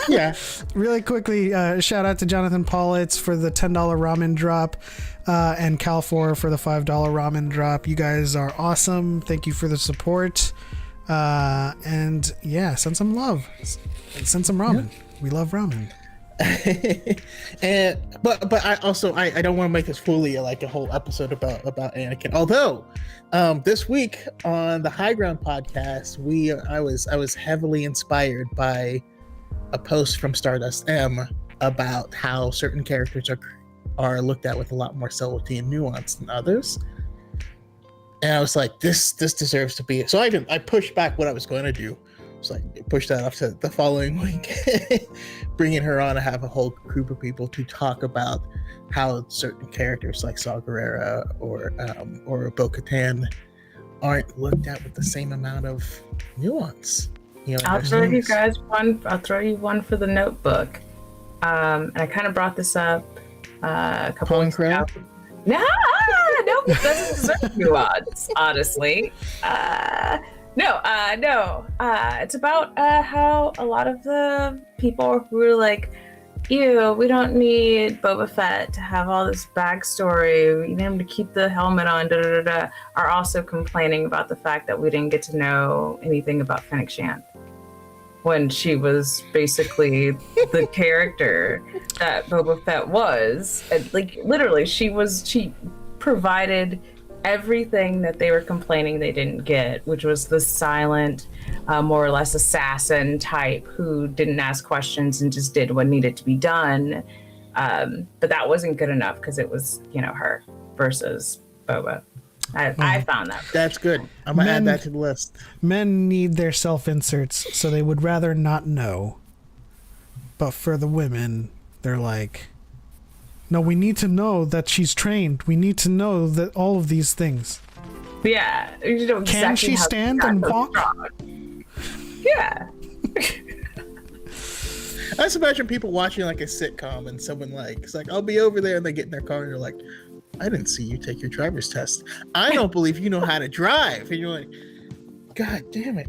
Speaker 3: Yeah.
Speaker 4: Really quickly, shout out to Jonathan Paulitz for the $10 ramen drop, and Cal4 for the $5 ramen drop. You guys are awesome. Thank you for the support. And yeah, send some love. Send some ramen. Yeah. We love ramen.
Speaker 3: But I also I don't want to make this fully like a whole episode about Anakin. Although this week on the High Ground podcast, I was heavily inspired by a post from Stardust M about how certain characters are looked at with a lot more subtlety and nuance than others. And I was like, this deserves to be. So I pushed back what I was going to do. So I pushed that off to the following week, bringing her on to have a whole group of people to talk about how certain characters like Saw Gerrera or Bo-Katan aren't looked at with the same amount of nuance. You know,
Speaker 5: I'll throw you guys one. I'll throw you one for the notebook. And I kind of brought this up a couple weeks
Speaker 3: Crab?
Speaker 5: ago. No, it doesn't deserve nuance, honestly. No. It's about how a lot of the people who are like, ew, we don't need Boba Fett to have all this backstory. We need him to keep the helmet on, are also complaining about the fact that we didn't get to know anything about Fennec Shand when she was basically the character that Boba Fett was. And, like, literally, she provided everything that they were complaining they didn't get, which was the silent, more or less assassin type who didn't ask questions and just did what needed to be done. But that wasn't good enough because it was, her versus Boba. I found that.
Speaker 3: That's good. I'm going to add that to the list.
Speaker 4: Men need their self-inserts, so they would rather not know. But for the women, they're like, no, we need to know that she's trained. We need to know that all of these things.
Speaker 5: Yeah. You know exactly
Speaker 4: Can she stand and walk?
Speaker 5: Yeah.
Speaker 3: I just imagine people watching like a sitcom and someone it's like, I'll be over there, and they get in their car and they're like, I didn't see you take your driver's test. I don't believe you know how to drive. And you're like, God damn it.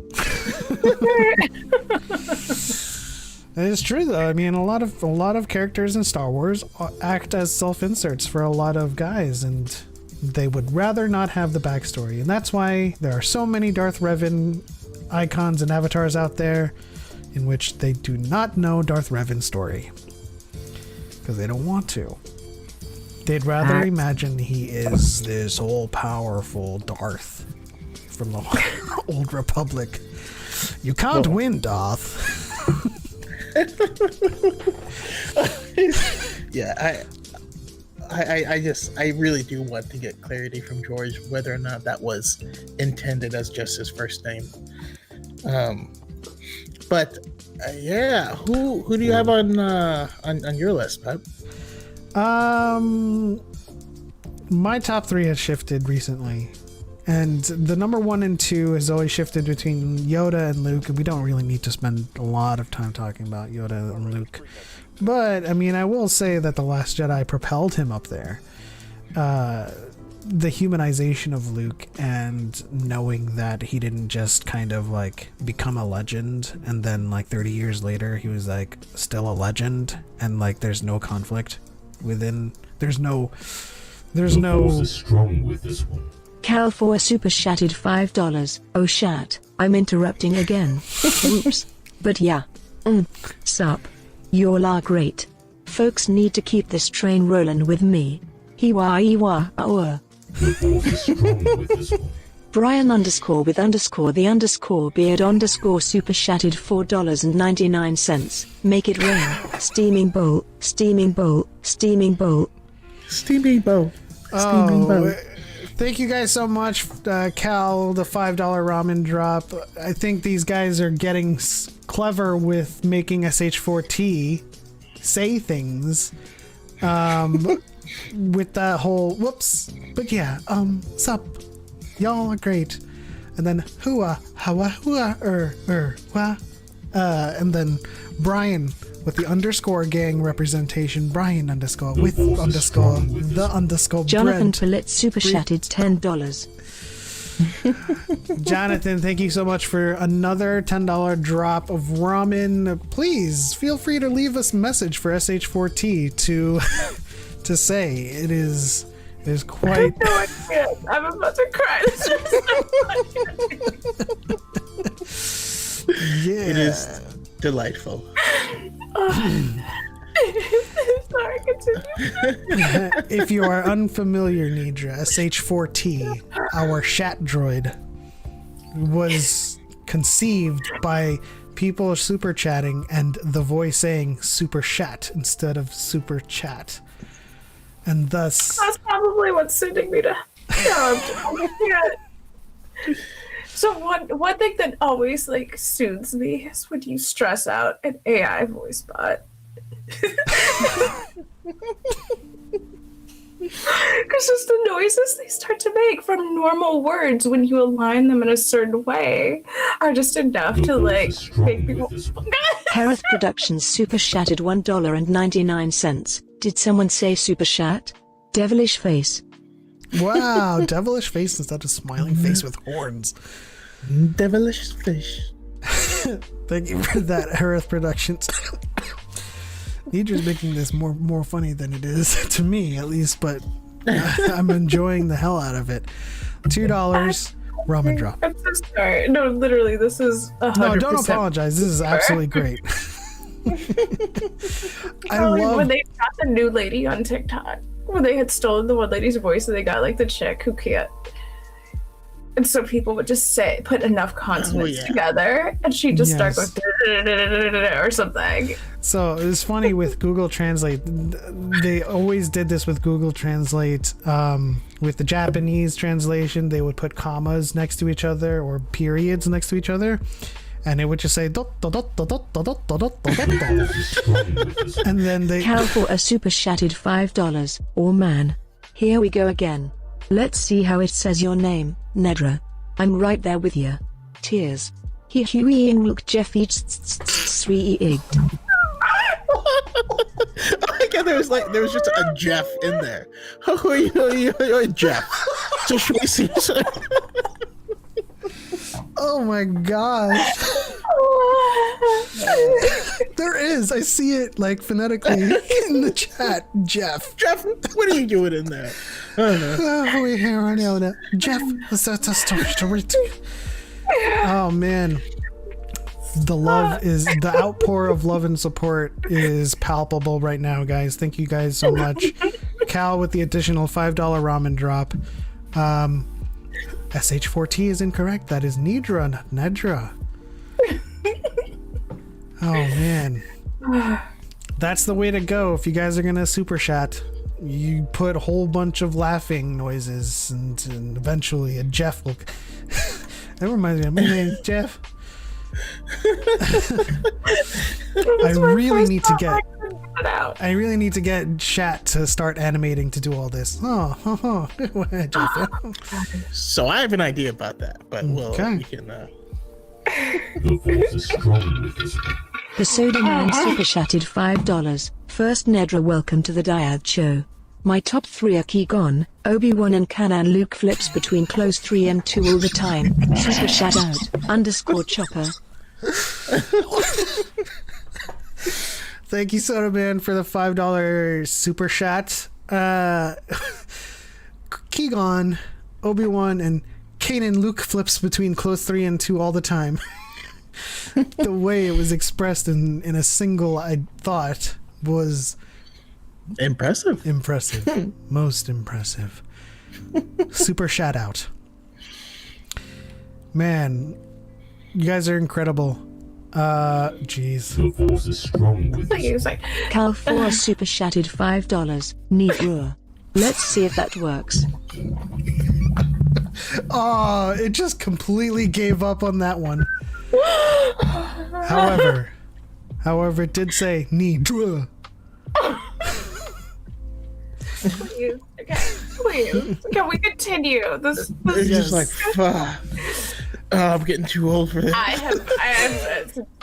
Speaker 4: It's true though. I mean, a lot of characters in Star Wars act as self-inserts for a lot of guys, and they would rather not have the backstory. And that's why there are so many Darth Revan icons and avatars out there in which they do not know Darth Revan's story because they don't want to. They'd rather imagine he is this all-powerful Darth from the Old Republic. You can't win, Darth.
Speaker 3: Yeah, I really do want to get clarity from George whether or not that was intended as just his first name. But yeah, who do you have on your list, Pep?
Speaker 4: My top 3 has shifted recently, and the number 1 and 2 has always shifted between Yoda and Luke, and we don't really need to spend a lot of time talking about Yoda and Luke. But I mean, I will say that The Last Jedi propelled him up there. The humanization of Luke, and knowing that he didn't just kind of like become a legend and then like 30 years later he was like still a legend, and like there's no conflict within, there's no
Speaker 2: strong with this one.
Speaker 6: Cal for super chatted $5. Oh shat, I'm interrupting again. Oops. But yeah. Sup. Y'all are great. Folks need to keep this train rolling with me. Hiwa. Brian _with_the_beard_ super chatted $4.99. Make it rain. Steaming bowl.
Speaker 4: Thank you guys so much, Cal, the $5 ramen drop. I think these guys are getting clever with making SH4T say things. With that whole whoops. But yeah, sup. Y'all are great. And then hua, wah. And then Brian with the underscore gang representation. Brian underscore with underscore the underscore
Speaker 6: Jonathan
Speaker 4: bread.
Speaker 6: Pillett super chatted $10.
Speaker 4: Jonathan, thank you so much for another $10 drop of ramen. Please feel free to leave us a message for SH4T to to say it is quite.
Speaker 5: No, I can't. I'm about to cry. This is so
Speaker 4: Yeah,
Speaker 3: It is delightful.
Speaker 5: Sorry, continue.
Speaker 4: If you are unfamiliar, Nidra, SH4T, our chat droid, was conceived by people super chatting and the voice saying super chat instead of super chat. And thus...
Speaker 5: That's probably what's sending me to... So one thing that always like soothes me is when you stress out an AI voice bot. Because just the noises they start to make from normal words when you align them in a certain way are just enough to like make people.
Speaker 6: Harith Productions super chatted $1.99. Did someone say super chat? Devilish face.
Speaker 4: Wow, devilish face instead of smiling face with horns.
Speaker 3: Devilish fish.
Speaker 4: Thank you for that, Harith Productions. Nidra's making this more funny than it is to me, at least, but I'm enjoying the hell out of it. $2 ramen drop.
Speaker 5: I'm so sorry. No, literally, this is 100%.
Speaker 4: No, don't apologize. This is absolutely great. I love
Speaker 5: when they got the new lady on TikTok, when they had stolen the one lady's voice, and they got like the chick who can't. And so people would just put enough consonants together, and she just start going or something.
Speaker 4: So it's funny with Google Translate. They always did this with Google Translate. With the Japanese translation, they would put commas next to each other or periods next to each other, and it would just say dot, dot, dot, dot, dot, dot, dot, dot, dot, dot. And then they
Speaker 6: Cal for a super chatted $5. Oh man. Here we go again. Let's see how it says your name, Nedra. I'm right there with you. Tears. He hueying look Jeff eats 3 egged.
Speaker 3: I get there was just a Jeff in there. Oh, Jeff. So should we see?
Speaker 4: Oh my gosh. There is. I see it like phonetically in the chat. Jeff.
Speaker 3: Jeff, what are you doing in there? I don't know.
Speaker 4: Jeff. Oh man. The outpour of love and support is palpable right now, guys. Thank you guys so much. Cal with the additional $5 ramen drop. SH4T is incorrect. That is Nidra, not Nedra. Oh man. That's the way to go if you guys are gonna super chat. You put a whole bunch of laughing noises and eventually a Jeff will that reminds me of my name is Jeff. I really need to get chat to start animating to do all this.
Speaker 3: So I have an idea about that, but we can.
Speaker 2: The force is strong with this.
Speaker 6: The Soda Man super chatted $5. First Nedra, welcome to the Dyad show. My top 3 are Qui-Gon, Obi-Wan and Canan Luke flips between close 3 and 2 all the time. Super shout out, _Chopper.
Speaker 4: Thank you, Soda Man, for the $5 super chat. Qui-Gon, Obi-Wan, and Kanan Luke flips between close 3 and 2 all the time. The way it was expressed in a single I thought was
Speaker 3: impressive.
Speaker 4: Most impressive. Super shout out. Man, you guys are incredible. Jeez.
Speaker 2: The force is strong with this.
Speaker 6: Cal 4 super chatted $5. Nidra. Let's see if that works.
Speaker 4: Oh, it just completely gave up on that one. However, it did say Nidra.
Speaker 5: Please, please. Can we continue? This
Speaker 3: It's
Speaker 5: is
Speaker 3: just like, fuck. I'm getting too old for this.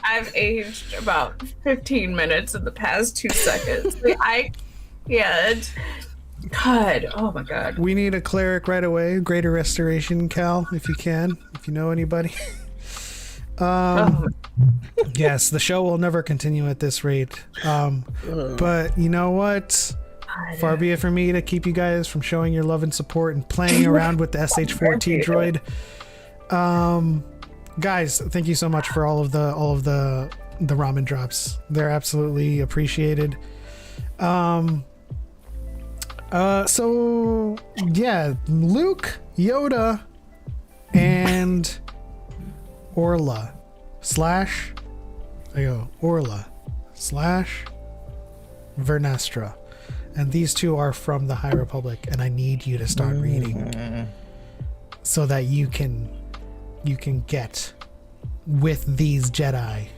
Speaker 5: I've aged about 15 minutes in the past 2 seconds. God, oh my God.
Speaker 4: We need a cleric right away. Greater restoration, Cal, if you know anybody. Yes, the show will never continue at this rate. But you know what? Far be it for me to keep you guys from showing your love and support and playing around with the SH4T droid. Guys, thank you so much for all of the ramen drops. They're absolutely appreciated. So yeah, Luke, Yoda, and Orla / Vernestra. And these two are from the High Republic, and I need you to start reading so that you can get with these Jedi.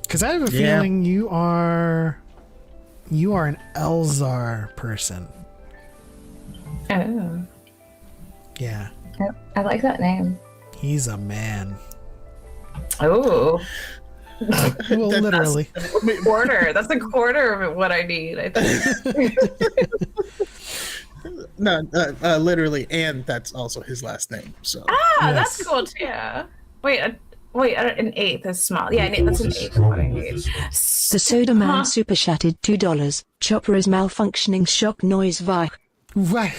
Speaker 4: Because I have a feeling you are an Elzar person.
Speaker 5: Oh.
Speaker 4: Yeah.
Speaker 5: I like that name.
Speaker 4: He's a man.
Speaker 5: Oh.
Speaker 4: Well, literally.
Speaker 5: Quarter. That's a quarter of what I need, I think.
Speaker 3: No, literally, and that's also his last name. So
Speaker 5: That's cool too. Wait, an eighth is small. Yeah, that's an eighth of what I need.
Speaker 6: The Soda Man super chatted $2. Chopper is malfunctioning. Shock noise via.
Speaker 4: Right.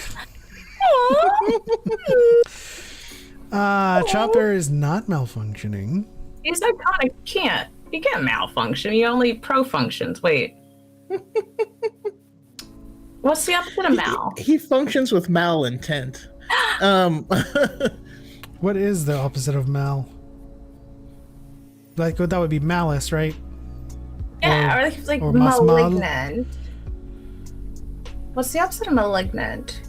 Speaker 4: Chopper is not malfunctioning.
Speaker 5: He's iconic. He can't malfunction. He only pro-functions. Wait. What's the opposite of mal?
Speaker 3: he functions with malintent.
Speaker 4: What is the opposite of mal? Like, that would be malice, right?
Speaker 5: Yeah, or like malignant. What's the opposite of malignant?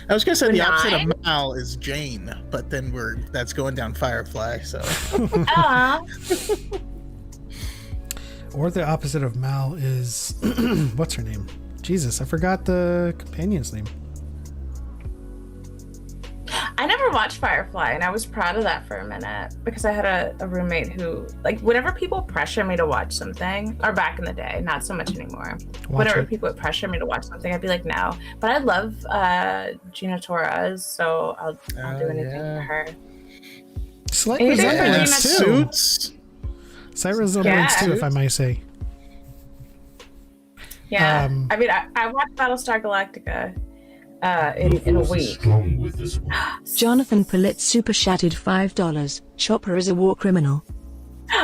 Speaker 3: I was gonna say the opposite
Speaker 5: Benign?
Speaker 3: of Mal is Jane, but then that's going down Firefly. So
Speaker 4: Or the opposite of mal is what's her name? Jesus, I forgot the companion's name.
Speaker 5: I never watched Firefly, and I was proud of that for a minute because I had a roommate who, like, whenever people pressure me to watch something, or back in the day, not so much anymore. Whenever people would pressure me to watch something, I'd be like, no. But I love Gina Torres, so I'll do anything for her.
Speaker 4: Slight
Speaker 5: Anything for
Speaker 4: resemblance
Speaker 5: Gina
Speaker 4: too.
Speaker 3: Suits.
Speaker 4: Slight resemblance too, if I may say.
Speaker 5: Yeah, I mean, I watched Battlestar Galactica in a week.
Speaker 2: Strong with this one.
Speaker 6: Jonathan Pollitt super chatted $5. Chopper is a war criminal.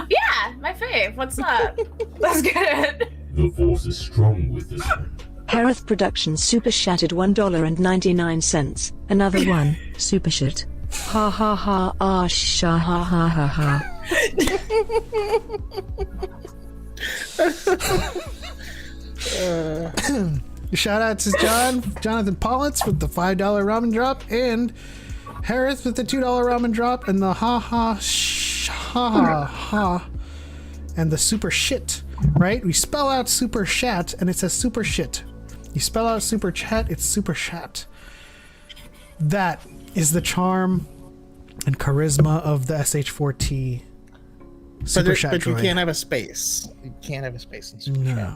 Speaker 5: Yeah, my fave. What's up? That's good.
Speaker 2: The force is strong with this one.
Speaker 6: Harith Productions super chatted $1.99. Another one. Super shit. Ha ha ha ah sha ha ha ha ha.
Speaker 4: Shout out to Jonathan Pollitz with the $5 ramen drop, and Harris with the $2 ramen drop, and the ha ha and the super shit. Right? We spell out super chat, and it says super shit. You spell out super chat, it's super chat. That is the charm and charisma of the SH4T super chat.
Speaker 3: But you
Speaker 4: droid.
Speaker 3: can't have a space. You can't have a space in super chat.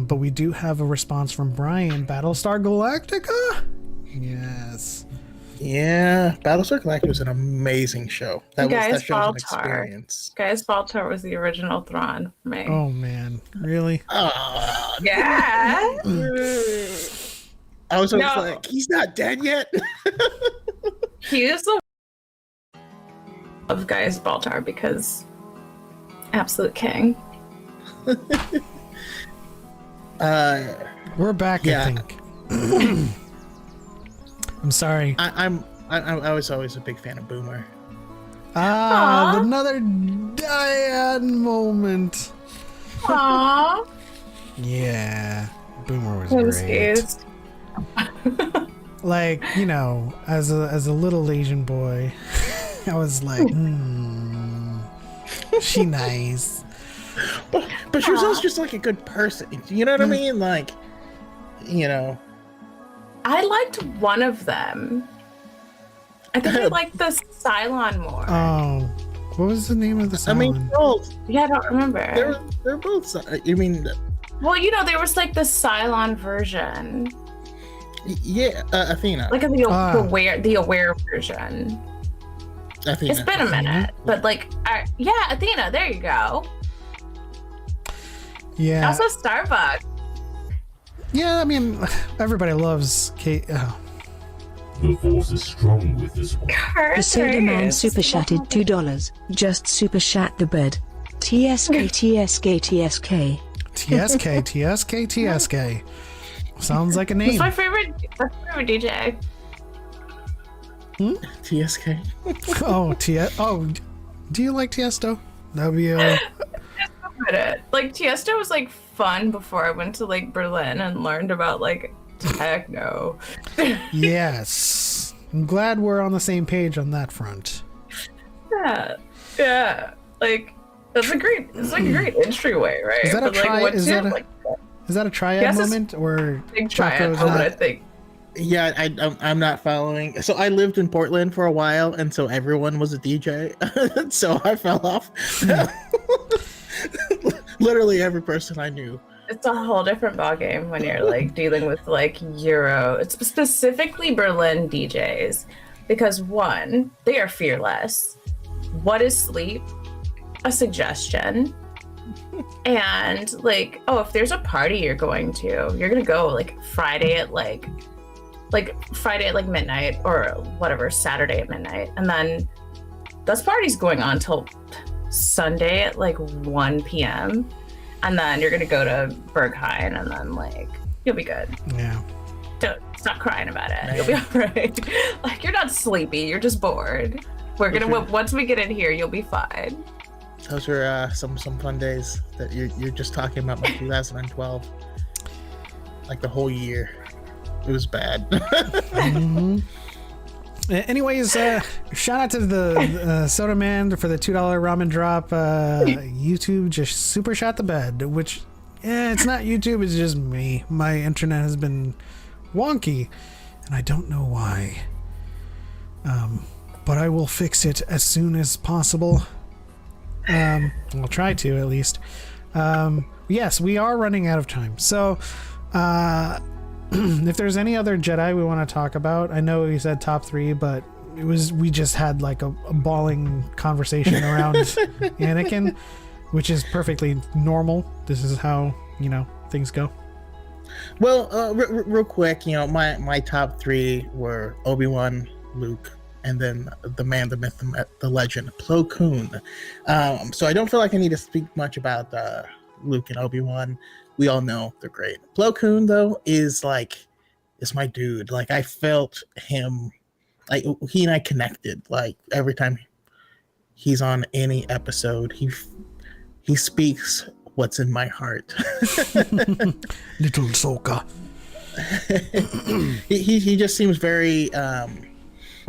Speaker 4: But we do have a response from Brian. Battlestar Galactica? Yes.
Speaker 3: Yeah, Battlestar Galactica was an amazing show. That show was an
Speaker 5: Baltar.
Speaker 3: experience.
Speaker 5: Guys, Baltar was the original Thrawn for me.
Speaker 4: Oh, man. Really?
Speaker 5: Yeah.
Speaker 3: I was always like, he's not dead yet.
Speaker 5: He is the of Gaius Baltar because absolute king.
Speaker 4: We're back,
Speaker 3: yeah.
Speaker 4: I think. I'm sorry.
Speaker 3: I was always a big fan of Boomer.
Speaker 4: Another Dyad moment.
Speaker 5: Aww.
Speaker 4: Yeah. Boomer was great. Like, you know, as a little Asian boy, I was like, she nice.
Speaker 3: But she was also just like a good person. You know what I mean? Like, you know.
Speaker 5: I liked one of them. I think I liked the Cylon more.
Speaker 4: Oh, what was the name of the Cylon?
Speaker 3: I mean,
Speaker 5: Yeah, I don't remember.
Speaker 3: they're both. You mean?
Speaker 5: Well, you know, there was like the Cylon version,
Speaker 3: Yeah, Athena.
Speaker 5: like the aware version.
Speaker 3: Athena.
Speaker 5: It's been a minute, but like, yeah, Athena. There you go.
Speaker 4: Yeah.
Speaker 5: Also, Starbucks.
Speaker 4: Yeah, I mean, everybody loves Kate. Oh.
Speaker 2: The force is strong with this one.
Speaker 6: The Soda Man super chatted $2. Just super chat the bed. TSK TSK TSK.
Speaker 4: TSK, TSK, TSK. Sounds like a name.
Speaker 5: It's my favorite DJ.
Speaker 3: TSK.
Speaker 4: Oh, do you like Tiesto? That would be a...
Speaker 5: Like, Tiesto was like fun before I went to like Berlin and learned about like techno.
Speaker 4: Yes. I'm glad we're on the same page on that front.
Speaker 5: Yeah. Like, it's like a great entryway, right?
Speaker 4: Is that a
Speaker 5: But, like,
Speaker 4: triad?
Speaker 5: once
Speaker 4: Is
Speaker 5: you
Speaker 4: that
Speaker 5: have,
Speaker 4: a triad
Speaker 5: yes,
Speaker 4: moment or
Speaker 5: big triad
Speaker 4: Choco's
Speaker 5: moment,
Speaker 4: not?
Speaker 5: I think.
Speaker 3: Yeah, I'm not following. So I lived in Portland for a while, and so everyone was a DJ. So I fell off. Literally every person I knew.
Speaker 5: It's a whole different ballgame when you're like dealing with like Euro. It's specifically Berlin DJs because one, they are fearless. What is sleep? A suggestion. And like, oh, if there's a party you're going to, you're gonna go like Friday at like midnight or whatever, Saturday at midnight, and then this party's going on till Sunday at like 1 p.m. and then you're gonna go to Berghain, and then like you'll be good.
Speaker 4: Yeah.
Speaker 5: Don't stop crying about it. You'll be all right. Like you're not sleepy. You're just bored. We're gonna once we get in here, you'll be fine.
Speaker 3: Those are some fun days that you're just talking about. My 2012, like the whole year, it was bad.
Speaker 4: Mm-hmm. Anyways, shout out to the Soda Man for the $2 ramen drop. YouTube just super shot the bed, which it's not YouTube, it's just me. My internet has been wonky, and I don't know why. But I will fix it as soon as possible. I'll try to at least. Yes, we are running out of time. So, if there's any other Jedi we want to talk about, I know we said top 3, but we just had like a bawling conversation around Anakin, which is perfectly normal. This is how, things go.
Speaker 3: Well, real quick, my top 3 were Obi-Wan, Luke, and then the man, the myth, the legend, Plo Koon. So I don't feel like I need to speak much about Luke and Obi-Wan. We all know they're great. Plo Koon, though, is my dude. Like, I felt him, like, he and I connected. Like, every time he's on any episode, he speaks what's in my heart.
Speaker 4: Little Ahsoka.
Speaker 3: he just seems very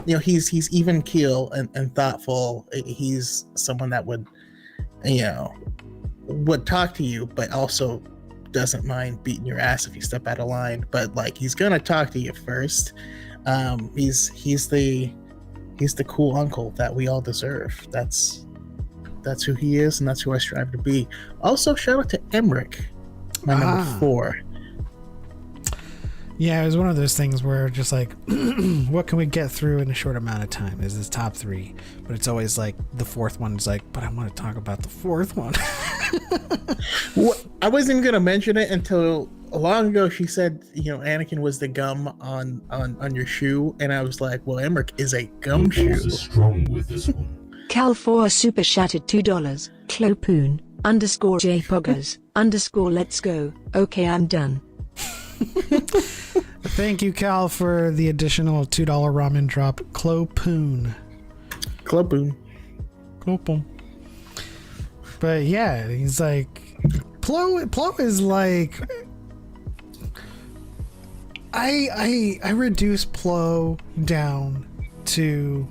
Speaker 3: he's even keel and thoughtful. He's someone that would talk to you, but also doesn't mind beating your ass if you step out of line. But like, he's gonna talk to you first. He's the cool uncle that we all deserve. That's who he is, and that's who I strive to be. Also, shout out to Emmerich, my number 4.
Speaker 4: Yeah, it was one of those things where just like, what can we get through in a short amount of time? Is this top 3? But it's always like the 4th one is like, but I want to talk about the 4th one.
Speaker 3: Well, I wasn't even gonna mention it until long ago. She said, Anakin was the gum on your shoe, and I was like, well, Emmerich is a gum
Speaker 2: The
Speaker 3: shoe.
Speaker 2: force is strong with this one.
Speaker 6: Cal4 super shattered $2. Clopoon _jpoggers _let's go. Okay, I'm done.
Speaker 4: Thank you, Cal, for the additional $2 ramen drop. Clopoon.
Speaker 3: Cluboon.
Speaker 4: Clopoon. But yeah, he's like, Plo is like, I reduce Plo down to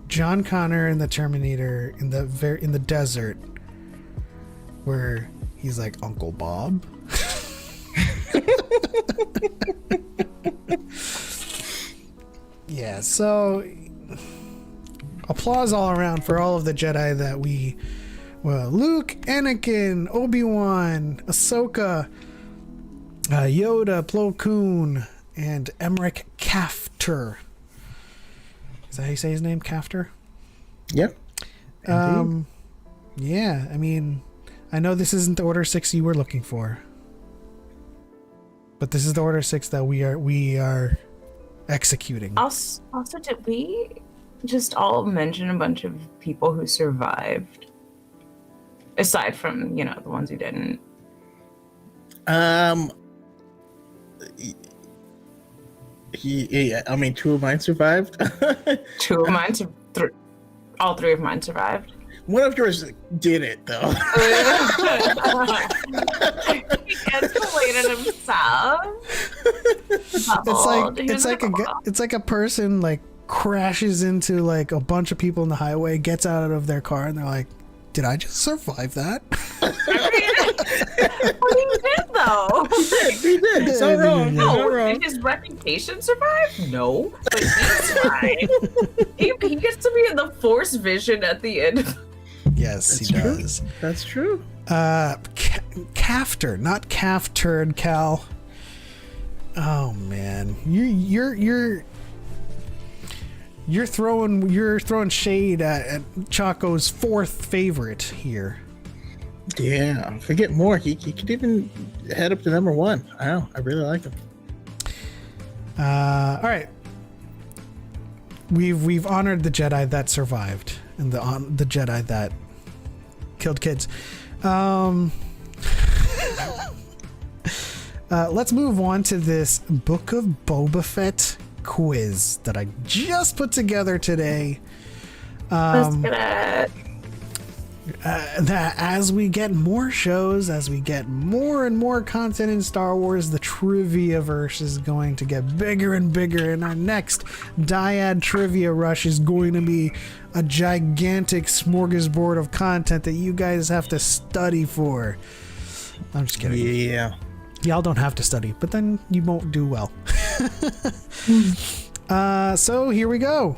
Speaker 4: John Connor in the Terminator in the desert, where he's like Uncle Bob. Yeah, so applause all around for all of the Jedi that Luke, Anakin, Obi-Wan, Ahsoka, Yoda, Plo Koon, and Emmerich Kafter. Is that how you say his name? Kafter?
Speaker 3: Yep.
Speaker 4: Yeah, I mean, I know this isn't the Order 6 you were looking for, but this is the Order 6 that we are executing.
Speaker 5: Also, did we just all mention a bunch of people who survived? Aside from, the ones who didn't.
Speaker 3: Yeah, I mean, 2 of mine survived.
Speaker 5: 2 of mine, all 3 of mine survived.
Speaker 3: One of yours did it, though.
Speaker 5: He escalated himself.
Speaker 4: It's like a person like crashes into like a bunch of people in the highway, gets out of their car, and they're like, "Did I just survive that?"
Speaker 5: Well, he did though.
Speaker 3: He did. It's not wrong. It's not
Speaker 5: No,
Speaker 3: wrong.
Speaker 5: did his reputation survive? No, but he's fine. he gets to be in the Force vision at the end.
Speaker 4: Yes, he
Speaker 3: That's true.
Speaker 4: does.
Speaker 3: That's true.
Speaker 4: Cafter, not calf turd, Cal. Oh man, you're throwing shade at Choco's fourth favorite here.
Speaker 3: Yeah, if we get more, he could even head up to number one. I really like him.
Speaker 4: All right, we've honored the Jedi that survived and the Jedi that killed kids. Let's move on to this Book of Boba Fett quiz that I just put together today.
Speaker 5: Let's get it.
Speaker 4: That as we get more shows, as we get more and more content in Star Wars, the trivia verse is going to get bigger and bigger, and our next Dyad trivia rush is going to be a gigantic smorgasbord of content that you guys have to study for. I'm just kidding.
Speaker 3: Yeah.
Speaker 4: Y'all don't have to study, but then you won't do well. So here we go.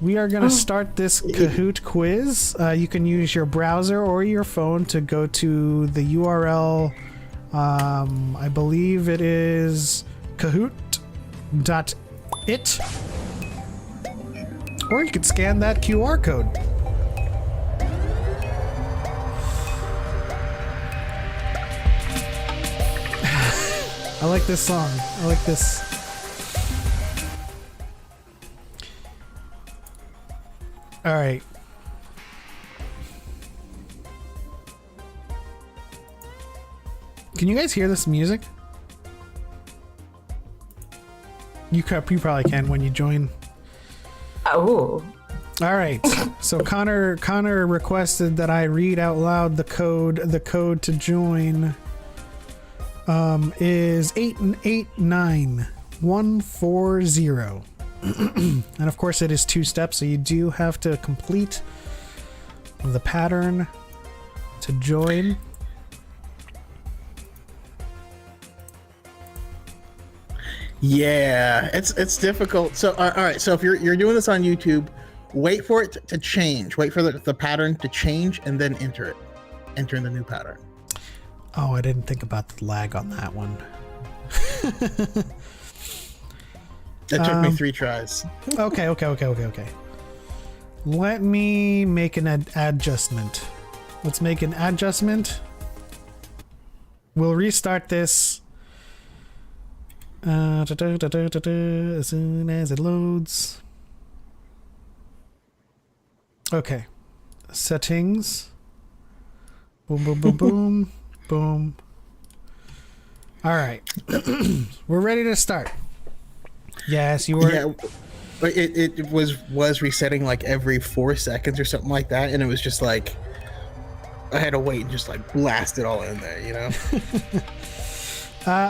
Speaker 4: We are going to start this Kahoot quiz. You can use your browser or your phone to go to the URL. I believe it is kahoot.it. Or you could scan that QR code. I like this song. I like this. All right. Can you guys hear this music? You probably can when you join.
Speaker 5: Oh.
Speaker 4: All right. So Connor requested that I read out loud the code. The code to join is 889140. And of course it is 2 steps, so you do have to complete the pattern to join.
Speaker 3: Yeah, it's difficult. So all right, so if you're doing this on YouTube, wait for it to change. Wait for the pattern to change and then enter in the new pattern.
Speaker 4: Oh, I didn't think about the lag on that one.
Speaker 3: It took me 3 tries.
Speaker 4: Okay. Let me make an adjustment. Let's make an adjustment. We'll restart this as soon as it loads. Okay. Settings. Boom, boom, boom, boom, boom. All right. We're ready to start. Yes, you were.
Speaker 3: Yeah, but it was resetting like every 4 seconds or something like that, and it was just like I had to wait and just like blast it all in there, you know.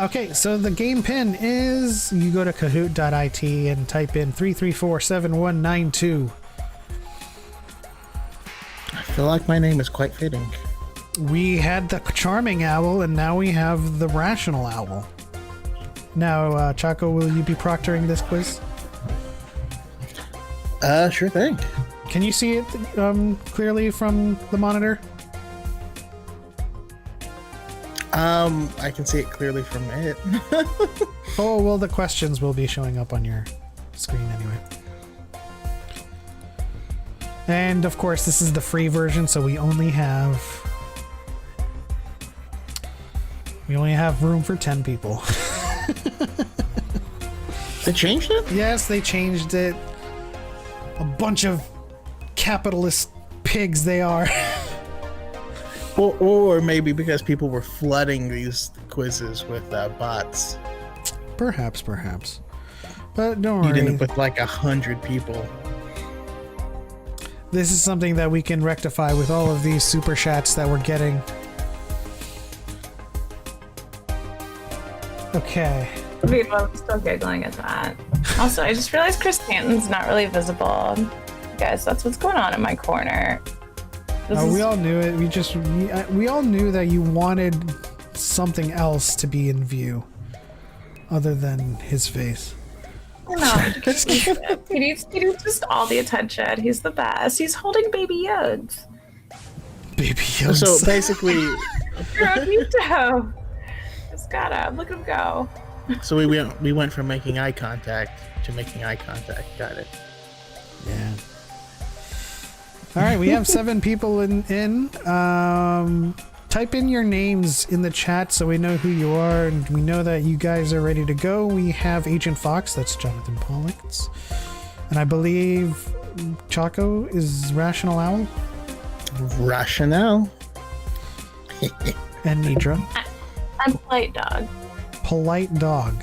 Speaker 4: Okay, so the game pin is you go to kahoot.it and type in 3347192.
Speaker 3: I feel like my name is quite fitting.
Speaker 4: We had the charming owl, and now we have the rational owl. Now, Choco, will you be proctoring this quiz?
Speaker 3: Sure thing.
Speaker 4: Can you see it clearly from the monitor?
Speaker 3: I can see it clearly from it.
Speaker 4: Oh, well, the questions will be showing up on your screen anyway. And of course, this is the free version, so we only have room for 10 people.
Speaker 3: They changed it?
Speaker 4: Yes, they changed it. A bunch of capitalist pigs they are.
Speaker 3: Or maybe because people were flooding these quizzes with bots.
Speaker 4: Perhaps. But don't
Speaker 3: You
Speaker 4: worry.
Speaker 3: end up with like 100 people.
Speaker 4: This is something that we can rectify with all of these super chats that we're getting. Okay.
Speaker 5: I'm still giggling at that. Also, I just realized Chris Stanton's not really visible. Guys, that's what's going on in my corner.
Speaker 4: We all knew it. We all knew that you wanted something else to be in view other than his face.
Speaker 5: No, he needs just all the attention. He's the best. He's holding baby Yodes.
Speaker 4: Baby Yoda.
Speaker 3: So basically,
Speaker 5: Hirohito. Just gotta look at him go.
Speaker 3: so we went from making eye contact to making eye contact. Got it.
Speaker 4: Yeah. All right, we have 7 people in. Type in your names in the chat so we know who you are, and we know that you guys are ready to go. We have Agent Fox, that's Jonathan Pollux, and I believe Choco is Rational Owl.
Speaker 3: Rationale.
Speaker 4: And Nidra.
Speaker 5: I'm Polite Dog.
Speaker 4: Polite Dog.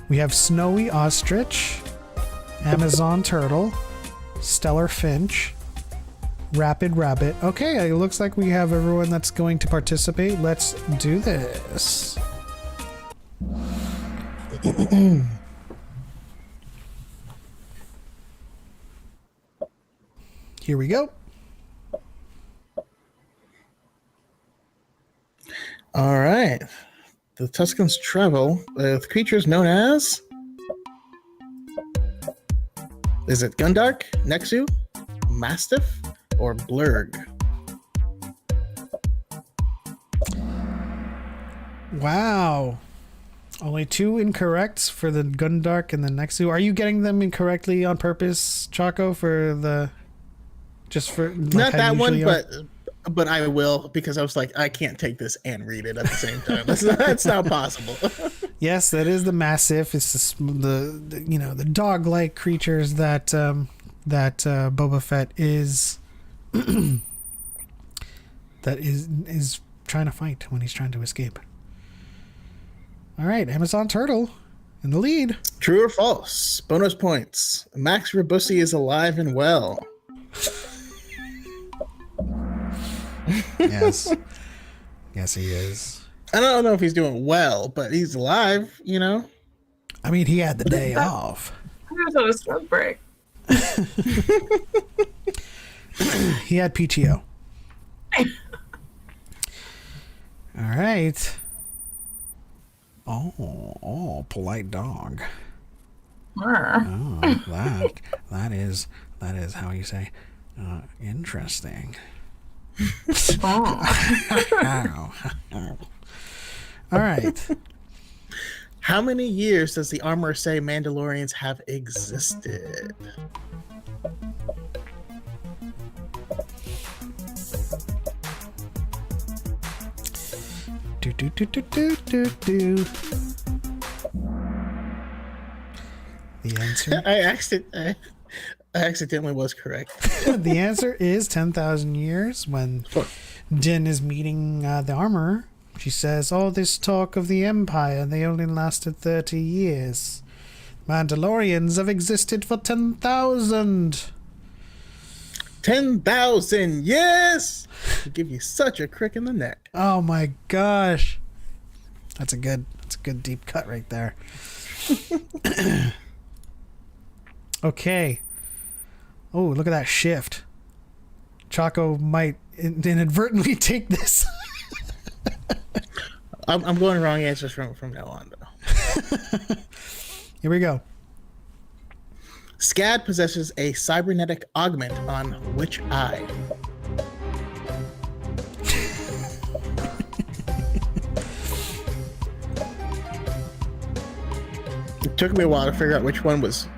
Speaker 4: We have Snowy Ostrich, Amazon Turtle, Stellar Finch, Rapid Rabbit. Okay, it looks like we have everyone that's going to participate. Let's do this. Here we go.
Speaker 3: All right. The Tuscans travel with creatures known as... Is it Gundark, Nexu, Mastiff, or Blurg?
Speaker 4: Wow. Only 2 incorrect for the Gundark and the Nexu. Are you getting them incorrectly on purpose, Choco, for the... Just for... Like,
Speaker 3: Not
Speaker 4: how
Speaker 3: that
Speaker 4: you
Speaker 3: one,
Speaker 4: usually are?
Speaker 3: but I will, because I was like, I can't take this and read it at the same time. That's not possible.
Speaker 4: Yes, that is the Mastiff. It's the you know, the dog-like creatures that Boba Fett is that is trying to fight when he's trying to escape. All right, Amazon Turtle in the lead.
Speaker 3: True or false? Bonus points. Max Rabussi is alive and well.
Speaker 4: Yes. Yes, he is.
Speaker 3: I don't know if he's doing well, but he's alive, you know?
Speaker 4: I mean, he had the day off.
Speaker 5: I was on a smoke break.
Speaker 4: He had PTO. All right. Oh, polite dog. Oh, that is how you say interesting. Ow. All right.
Speaker 3: How many years does the armorer say Mandalorians have existed?
Speaker 4: Do. The answer?
Speaker 3: I accidentally was correct.
Speaker 4: The answer is 10,000 years. When Din is meeting the armorer, she says, "Oh, this talk of the Empire, they only lasted 30 years. Mandalorians have existed for 10,000.
Speaker 3: 10,000, yes! To give you such a crick in the neck.
Speaker 4: Oh my gosh. That's a good deep cut right there. Okay. Oh, look at that shift. Choco might inadvertently take this.
Speaker 3: I'm going wrong answers from now on, though.
Speaker 4: Here we go.
Speaker 3: Scad possesses a cybernetic augment on which eye? It took me a while to figure out which one was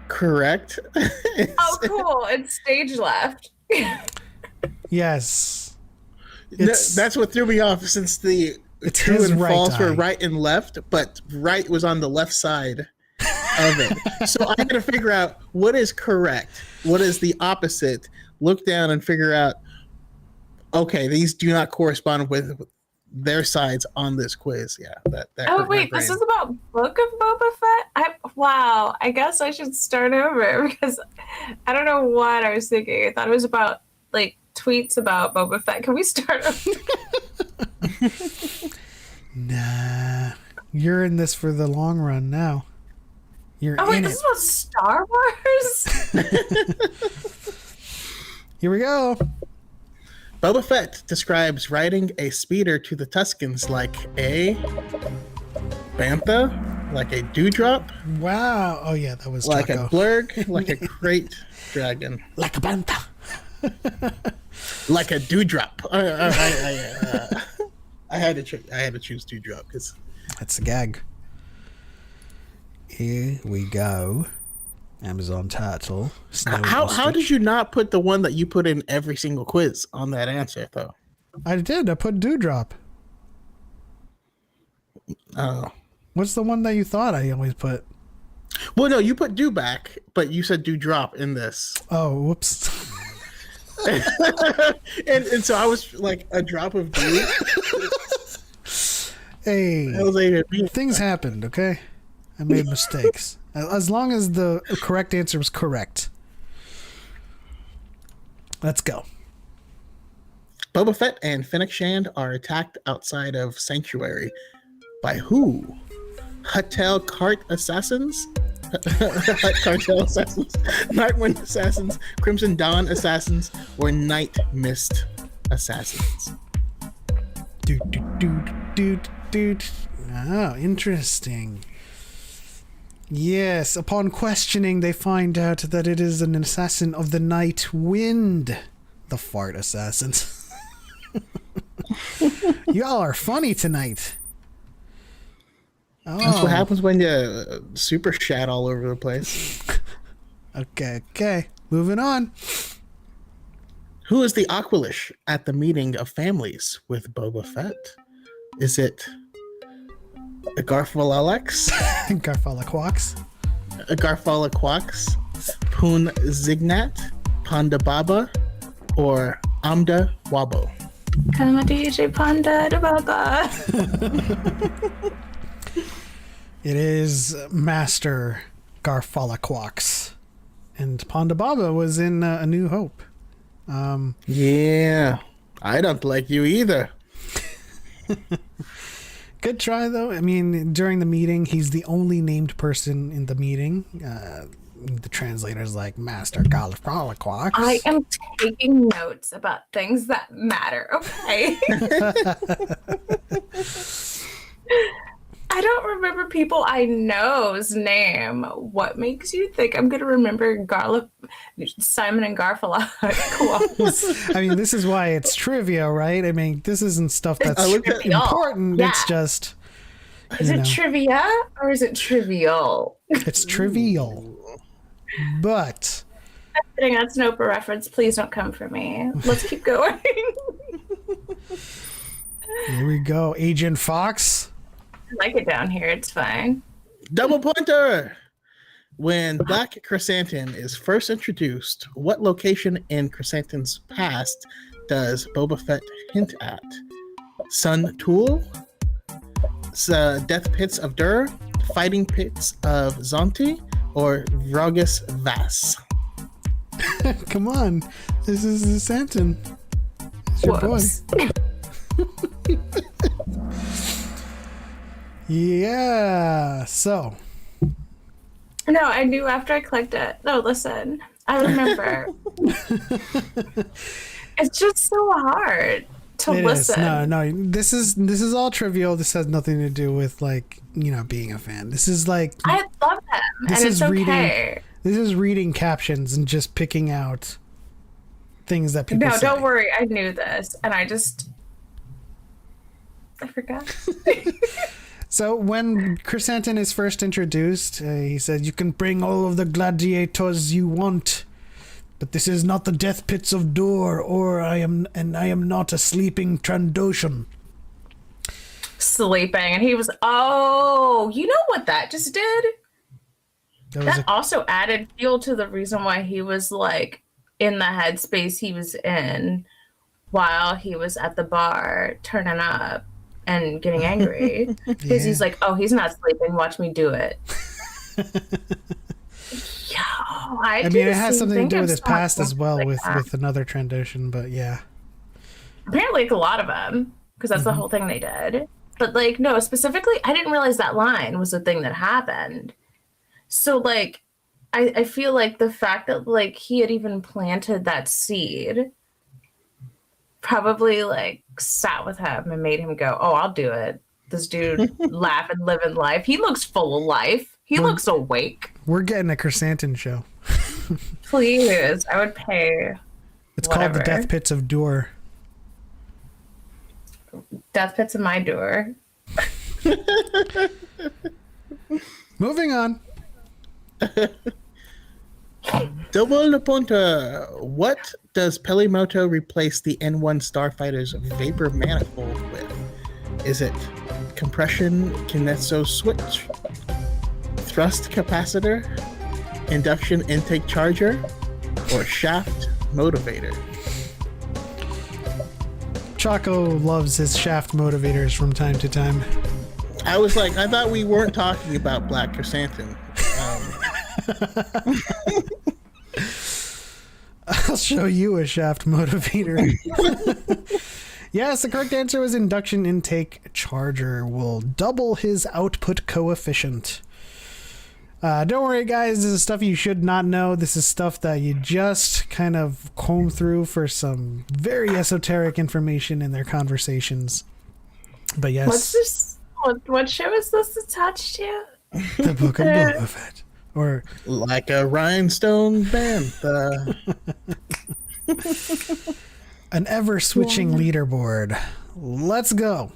Speaker 3: correct.
Speaker 5: Oh, cool. It's stage left.
Speaker 4: Yes.
Speaker 3: That's what threw me off, since the
Speaker 4: It's
Speaker 3: true
Speaker 4: his
Speaker 3: and
Speaker 4: right
Speaker 3: false were
Speaker 4: eye.
Speaker 3: right and left, but right was on the left side of it. So I got to figure out what is correct, what is the opposite. Look down and figure out, okay, these do not correspond with their sides on this quiz. Yeah. That
Speaker 5: Oh,
Speaker 3: hurt my
Speaker 5: wait, this
Speaker 3: brain.
Speaker 5: is about Book of Boba Fett? Wow, I guess I should start over because I don't know what I was thinking. I thought it was about, like, tweets about Boba Fett. Can we start over?
Speaker 4: Nah. You're in this for the long run now. You're
Speaker 5: Oh, wait,
Speaker 4: in
Speaker 5: this
Speaker 4: it.
Speaker 5: is about Star Wars?
Speaker 4: Here we go.
Speaker 3: Boba Fett describes riding a speeder to the Tuscans like a bantha, like a dewdrop,
Speaker 4: Wow. Oh yeah, that was
Speaker 3: like
Speaker 4: Choco.
Speaker 3: a blurg, like a crate dragon,
Speaker 4: Like a bantha.
Speaker 3: like a dewdrop. I had to choose dewdrop because
Speaker 4: That's a gag. Here we go. Amazon title. Snowy
Speaker 3: how
Speaker 4: ostrich.
Speaker 3: did you not put the one that you put in every single quiz on that answer though?
Speaker 4: I did. I put dewdrop.
Speaker 3: Oh.
Speaker 4: What's the one that you thought I always put?
Speaker 3: Well, no, you put dewback, but you said dewdrop in this.
Speaker 4: Oh, whoops.
Speaker 3: and so I was like a drop of dew.
Speaker 4: Hey,
Speaker 3: I was like,
Speaker 4: things happened, okay? I made mistakes. As long as the correct answer was correct. Let's go.
Speaker 3: Boba Fett and Fennec Shand are attacked outside of Sanctuary. By who? Huttel Cart Assassins? Hut Cartel Assassins? Nightwind Assassins? Crimson Dawn Assassins? Or Night Mist Assassins?
Speaker 4: Dude. Oh, interesting. Yes, upon questioning, they find out that it is an assassin of the night wind. The fart assassins. Y'all are funny tonight.
Speaker 3: That's what happens when you super shat all over the place.
Speaker 4: Okay. Moving on.
Speaker 3: Who is the Aqualish at the meeting of families with Boba Fett? Is it Garfala Alex?
Speaker 4: Garfala Quacks.
Speaker 3: Garfala Quax? Poon Zignat? Panda Baba? Or Amda Wabo?
Speaker 5: Come DJ Panda da Baba.
Speaker 4: It is Master Garfala Quacks. And Ponda Baba was in A New Hope.
Speaker 3: Yeah, I don't like you either.
Speaker 4: Good try, though. I mean, during the meeting, he's the only named person in the meeting. The translator's like, Master Garfala Quacks.
Speaker 5: I am taking notes about things that matter, okay? I don't remember people I know's name. What makes you think I'm going to remember Simon and Garfunkel?
Speaker 4: I mean, this is why it's trivia, right? I mean, this isn't stuff that's
Speaker 5: trivial.
Speaker 4: important.
Speaker 5: Yeah.
Speaker 4: It's just...
Speaker 5: Is it trivia or is it trivial?
Speaker 4: It's trivial. But...
Speaker 5: I'm sitting on Snoper reference. Please don't come for me. Let's keep going.
Speaker 4: Here we go. Agent Fox.
Speaker 5: I like it down here. It's fine.
Speaker 3: Double pointer! When Black Chrysanthemum is first introduced, what location in Chrysanthemum's past does Boba Fett hint at? Sun Tool? Death Pits of Dur? Fighting Pits of Zonti? Or Vrogus Vass?
Speaker 4: Come on. This is the Santon. It's your
Speaker 5: Whoops.
Speaker 4: boy. Yeah. So.
Speaker 5: No, I knew after I clicked it. No, listen. I remember. It's just so hard to
Speaker 4: It
Speaker 5: listen.
Speaker 4: is. No. This is all trivial. This has nothing to do with being a fan. This is like
Speaker 5: I love them,
Speaker 4: This
Speaker 5: and
Speaker 4: is
Speaker 5: it's okay.
Speaker 4: this is reading captions and just picking out things that people
Speaker 5: No,
Speaker 4: say.
Speaker 5: don't worry. I knew this, and I forgot.
Speaker 4: So when Chrysanthemum is first introduced, he said, "You can bring all of the gladiators you want, but this is not the death pits of Dor, I am not a sleeping Trandoshan."
Speaker 5: Sleeping, and he was. Oh, you know what that just did?
Speaker 4: That
Speaker 5: Also added fuel to the reason why he was like in the headspace he was in while he was at the bar turning up and getting angry because he's like, oh, he's not sleeping, watch me do it.
Speaker 4: I mean, it has something to do with his past as well, with another Trandoshan, but yeah.
Speaker 5: Apparently like a lot of them, because that's the whole thing they did. But like, no, specifically, I didn't realize that line was the thing that happened. So like, I feel like the fact that like he had even planted that seed probably like sat with him and made him go, "Oh, I'll do it." This dude laugh and live in life. He looks full of life. He looks awake.
Speaker 4: We're getting a Chrysanthemum show.
Speaker 5: Please, I would pay.
Speaker 4: It's
Speaker 5: whatever.
Speaker 4: called the Death Pits of Dor.
Speaker 5: Death Pits in my door.
Speaker 4: Moving on.
Speaker 3: Double Punta. What does Pelimoto replace the N1 Starfighter's vapor manifold with? Is it compression kineso switch, thrust capacitor, induction intake charger, or shaft motivator?
Speaker 4: Choco loves his shaft motivators from time to time.
Speaker 3: I was like, I thought we weren't talking about Black Chrysanthemum.
Speaker 4: I'll show you a shaft motivator. Yes, the correct answer was induction intake charger will double his output coefficient. Don't worry, guys. This is stuff you should not know. This is stuff that you just kind of comb through for some very esoteric information in their conversations. But yes.
Speaker 5: What's this? What show is this attached to?
Speaker 4: The Book of Boba Fett. Or
Speaker 3: like a rhinestone band.
Speaker 4: an ever-switching leaderboard. Let's go.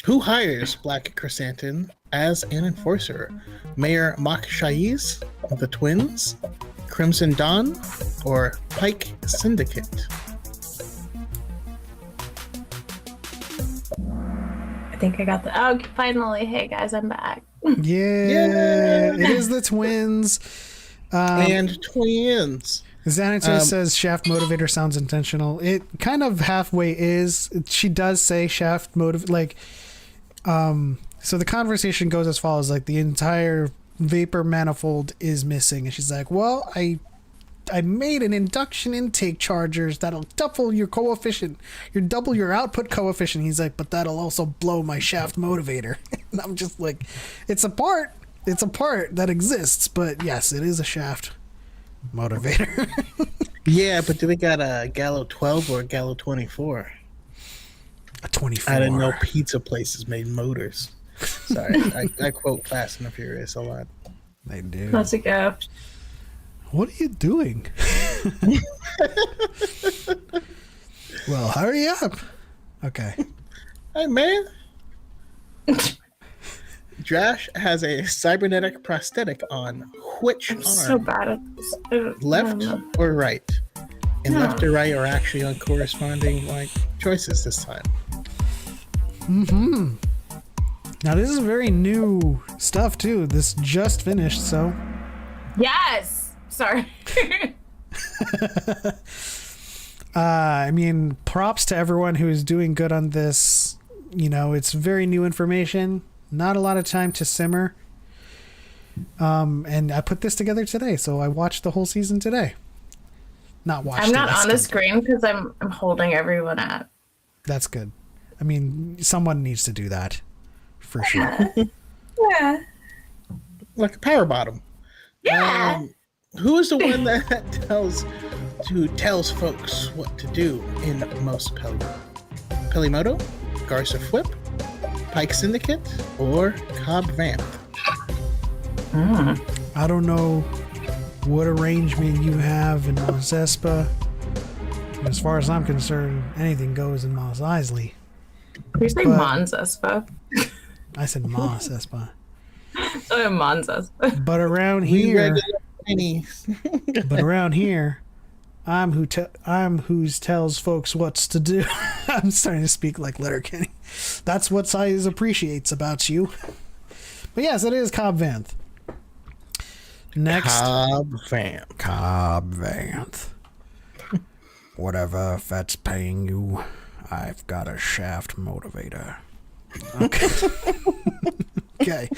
Speaker 3: Who hires Black Chrysanthemum as an enforcer? Mayor Mok Shaiz, the Twins, Crimson Dawn, or Pike Syndicate?
Speaker 5: I think I got the. Oh, finally! Hey guys, I'm back.
Speaker 4: Yeah, it is the Twins.
Speaker 3: And Twins.
Speaker 4: Xanatar says shaft motivator sounds intentional. It kind of halfway is. She does say shaft motive, like, so the conversation goes as follows: like the entire vapor manifold is missing, and she's like, "Well, I made an induction intake chargers that'll double your coefficient. Double your output coefficient." He's like, "But that'll also blow my shaft motivator." And I'm just like, it's a part that exists, but yes, it is a shaft motivator.
Speaker 3: Yeah, but do they got a Gallo 12 or a Gallo 24?
Speaker 4: A 24.
Speaker 3: I didn't know pizza places made motors. Sorry, I quote Fast and the Furious a lot.
Speaker 4: They do.
Speaker 5: That's a gift.
Speaker 4: What are you doing? Well, hurry up. Okay.
Speaker 3: Hey, man. Drash has a cybernetic prosthetic on which
Speaker 5: I'm
Speaker 3: arm?
Speaker 5: so bad at this.
Speaker 3: Left or right? And left or right are actually on corresponding choices this time.
Speaker 4: Mm-hmm. Now this is very new stuff too. This just finished, so.
Speaker 5: Yes. Sorry.
Speaker 4: I mean, props to everyone who is doing good on this. You know, it's very new information. Not a lot of time to simmer. And I put this together today, so I watched the whole season today. Not watched.
Speaker 5: I'm not on the screen because I'm holding everyone up.
Speaker 4: That's good. I mean, someone needs to do that, for sure.
Speaker 5: Yeah.
Speaker 3: Like a power bottom.
Speaker 5: Yeah.
Speaker 3: Who is the one that tells folks what to do in most Pelimoto, Garza Whip, Pike Syndicate, or Cobb Vanth?
Speaker 4: I don't know what arrangement you have in Mos Espa. As far as I'm concerned, anything goes in Mos Eisley.
Speaker 5: You say Mons Espa.
Speaker 4: I said Mos Espa.
Speaker 5: Oh, Mons Espa.
Speaker 4: But around here, I'm who tells folks what's to do. I'm starting to speak like Letterkenny. That's what Size appreciates about you. But yes, it is Cobb Vanth. Next,
Speaker 3: Cobb Vanth.
Speaker 4: Cobb Vanth. Whatever Fett's paying you, I've got a shaft motivator. Okay. Okay.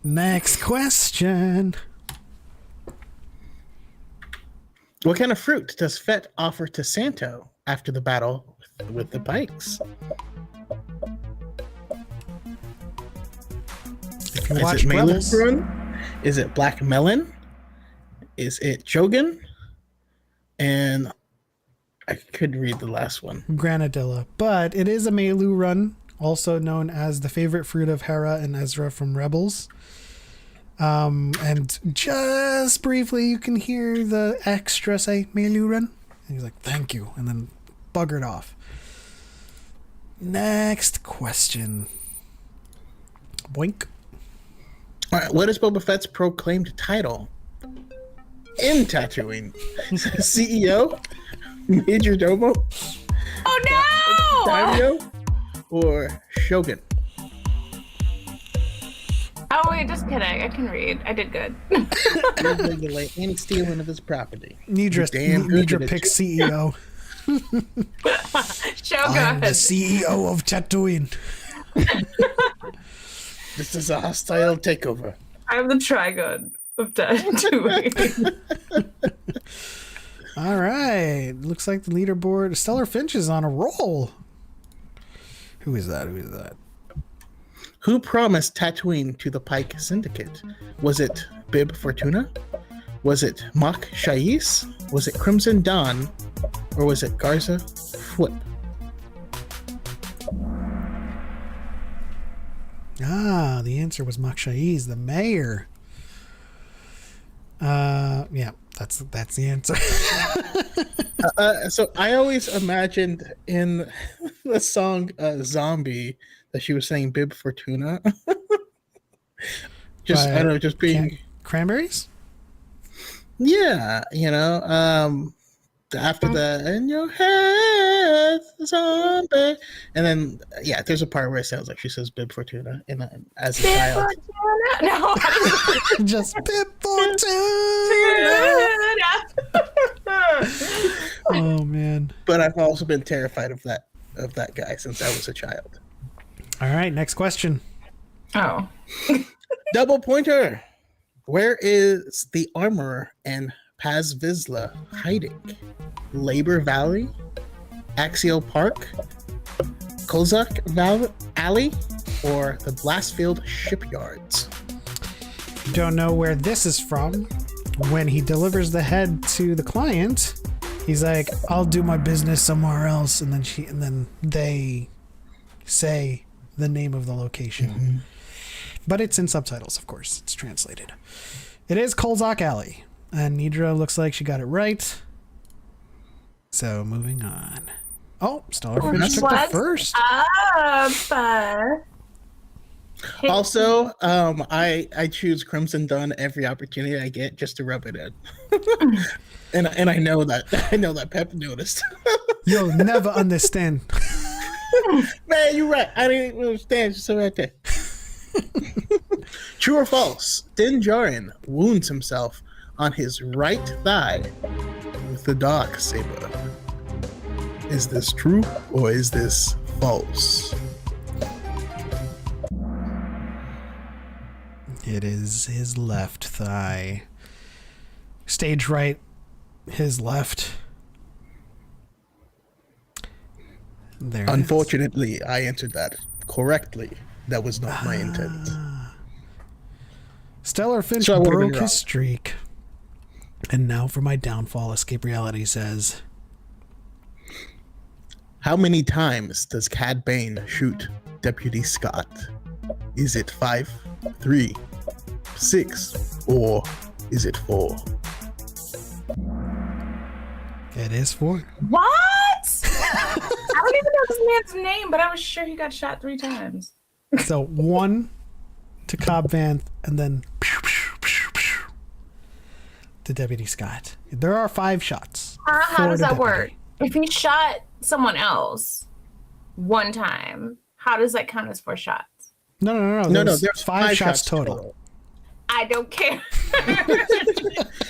Speaker 4: Next question.
Speaker 3: What kind of fruit does Fett offer to Santo after the battle with the Pikes?
Speaker 4: If you
Speaker 3: Is
Speaker 4: watch
Speaker 3: it
Speaker 4: Rebels,
Speaker 3: melon? Is it black melon? Is it jogan? And I could read the last one.
Speaker 4: Granadilla. But it is a Melu run, also known as the favorite fruit of Hera and Ezra from Rebels. And just briefly, you can hear the extra say Melu run. And he's like, thank you. And then buggered off. Next question. Boink.
Speaker 3: All right, what is Boba Fett's proclaimed title in Tatooine? CEO, Major Domo,
Speaker 5: Oh no!
Speaker 3: Daimyo, or Shogun?
Speaker 5: Oh wait, just kidding. I can read. I did good.
Speaker 3: Regulate any stealing of his property.
Speaker 4: Nidra picks CEO.
Speaker 5: Shogun.
Speaker 4: I'm the CEO of Tatooine.
Speaker 3: This is a hostile takeover.
Speaker 5: I'm the Trigon of Tatooine.
Speaker 4: All right. Looks like the leaderboard. Stellar Finch is on a roll. Who is that?
Speaker 3: Who promised Tatooine to the Pike Syndicate? Was it Bib Fortuna? Was it Mok Shais? Was it Crimson Dawn? Or was it Garza Flip?
Speaker 4: Ah, the answer was Mok Shaiz, the mayor. Yeah, that's the answer.
Speaker 3: So I always imagined in the song Zombie that she was saying Bib Fortuna. Just, I don't know, just being...
Speaker 4: Cranberries?
Speaker 3: Yeah, you know, after the in your head zombie, and then yeah, there's a part where it sounds like she says Bib Fortuna as a child.
Speaker 5: No.
Speaker 4: Just Bib Fortuna. Oh man.
Speaker 3: But I've also been terrified of that guy since I was a child.
Speaker 4: All right, next question.
Speaker 5: Oh.
Speaker 3: Double pointer. Where is the armorer and Paz Vizsla hiding? Labor Valley, Axial Park, Kozak Alley, or the Blastfield Shipyards?
Speaker 4: Don't know where this is from. When he delivers the head to the client, he's like, "I'll do my business somewhere else," and then they say the name of the location. Mm-hmm. But it's in subtitles, of course. It's translated. It is Kolzak Alley. And Nidra looks like she got it right. So, moving on. Oh, Starfish took the first.
Speaker 3: Also, I choose Crimson Dawn every opportunity I get just to rub it in. and I know that Pep noticed.
Speaker 4: You'll never understand.
Speaker 3: Man, you're right. I didn't understand. Just right there. True or false? Din Djarin wounds himself on his right thigh with the dark saber. Is this true or is this false?
Speaker 4: It is his left thigh. Stage right, his left. There.
Speaker 3: Unfortunately, I answered that correctly. That was not my intent.
Speaker 4: Stellar Finch
Speaker 3: So
Speaker 4: broke his streak. And now for my downfall, Escape Reality says...
Speaker 3: How many times does Cad Bane shoot Deputy Scott? Is it 5, 3, 6, or is it 4?
Speaker 4: It is 4.
Speaker 5: What? I don't even know this man's name, but I was sure he got shot 3 times.
Speaker 4: So 1 to Cobb Vanth, and then to Deputy Scott. There are 5 shots.
Speaker 5: How does that
Speaker 4: Deputy.
Speaker 5: work? If he shot someone else 1 time, how does that count as 4 shots?
Speaker 4: No. There's 5 shots total.
Speaker 5: I don't care.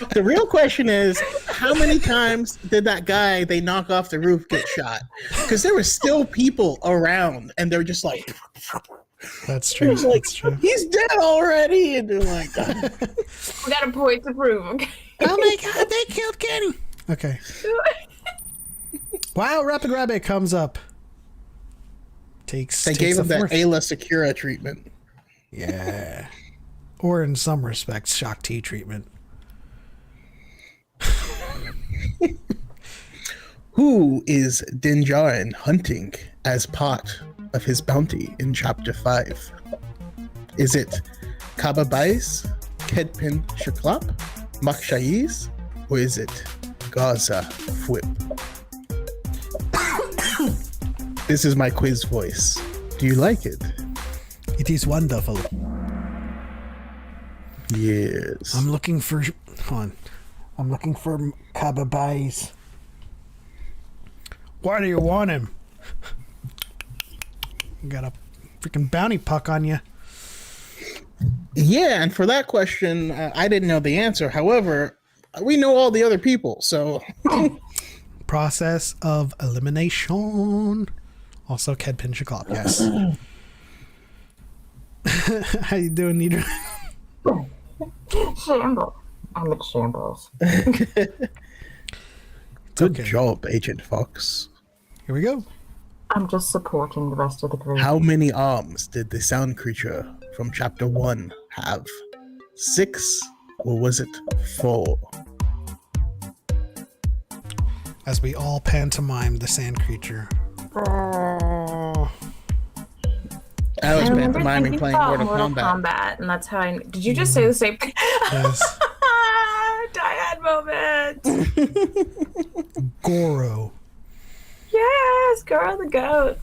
Speaker 3: The real question is, how many times did that guy they knock off the roof get shot? Because there were still people around, and they're just like...
Speaker 4: That's true.
Speaker 3: Like,
Speaker 4: That's true.
Speaker 3: He's dead already, and they're like,
Speaker 5: We got a point to prove, okay?
Speaker 4: Oh my god, they killed Kenny. Okay. Wow, Rapid Rabbit comes up.
Speaker 3: They gave him that Ayla Secura treatment.
Speaker 4: Yeah. Or in some respects, Shock T treatment.
Speaker 3: Who is Din Djarin hunting as part of his bounty in Chapter 5? Is it Kaba Bais, Kedpin Shaklap, Makshaiz, or is it Gaza Fwip? This is my quiz voice. Do you like it?
Speaker 4: It is wonderful.
Speaker 3: Yes.
Speaker 4: I'm looking for. Hold on. I'm looking for Kaba Bais. Why do you want him? Got a freaking bounty puck on you.
Speaker 3: Yeah, and for that question, I didn't know the answer. However, we know all the other people, so...
Speaker 4: Process of elimination. Also, Kedpin Shaklop, yes. How you doing, Nidra?
Speaker 5: Shambles. I'm at shambles.
Speaker 3: Good job, Agent Fox.
Speaker 4: Here we go.
Speaker 5: I'm just supporting the rest of the group.
Speaker 3: How many arms did the sound creature from Chapter 1 have? 6, or was it 4?
Speaker 4: As we all pantomime the sand creature.
Speaker 3: I was pantomiming playing Mortal Kombat.
Speaker 5: And that's how I... Did you just say the same thing?
Speaker 4: Yes.
Speaker 5: Dyad moment!
Speaker 4: Goro.
Speaker 5: Yes, Goro the goat.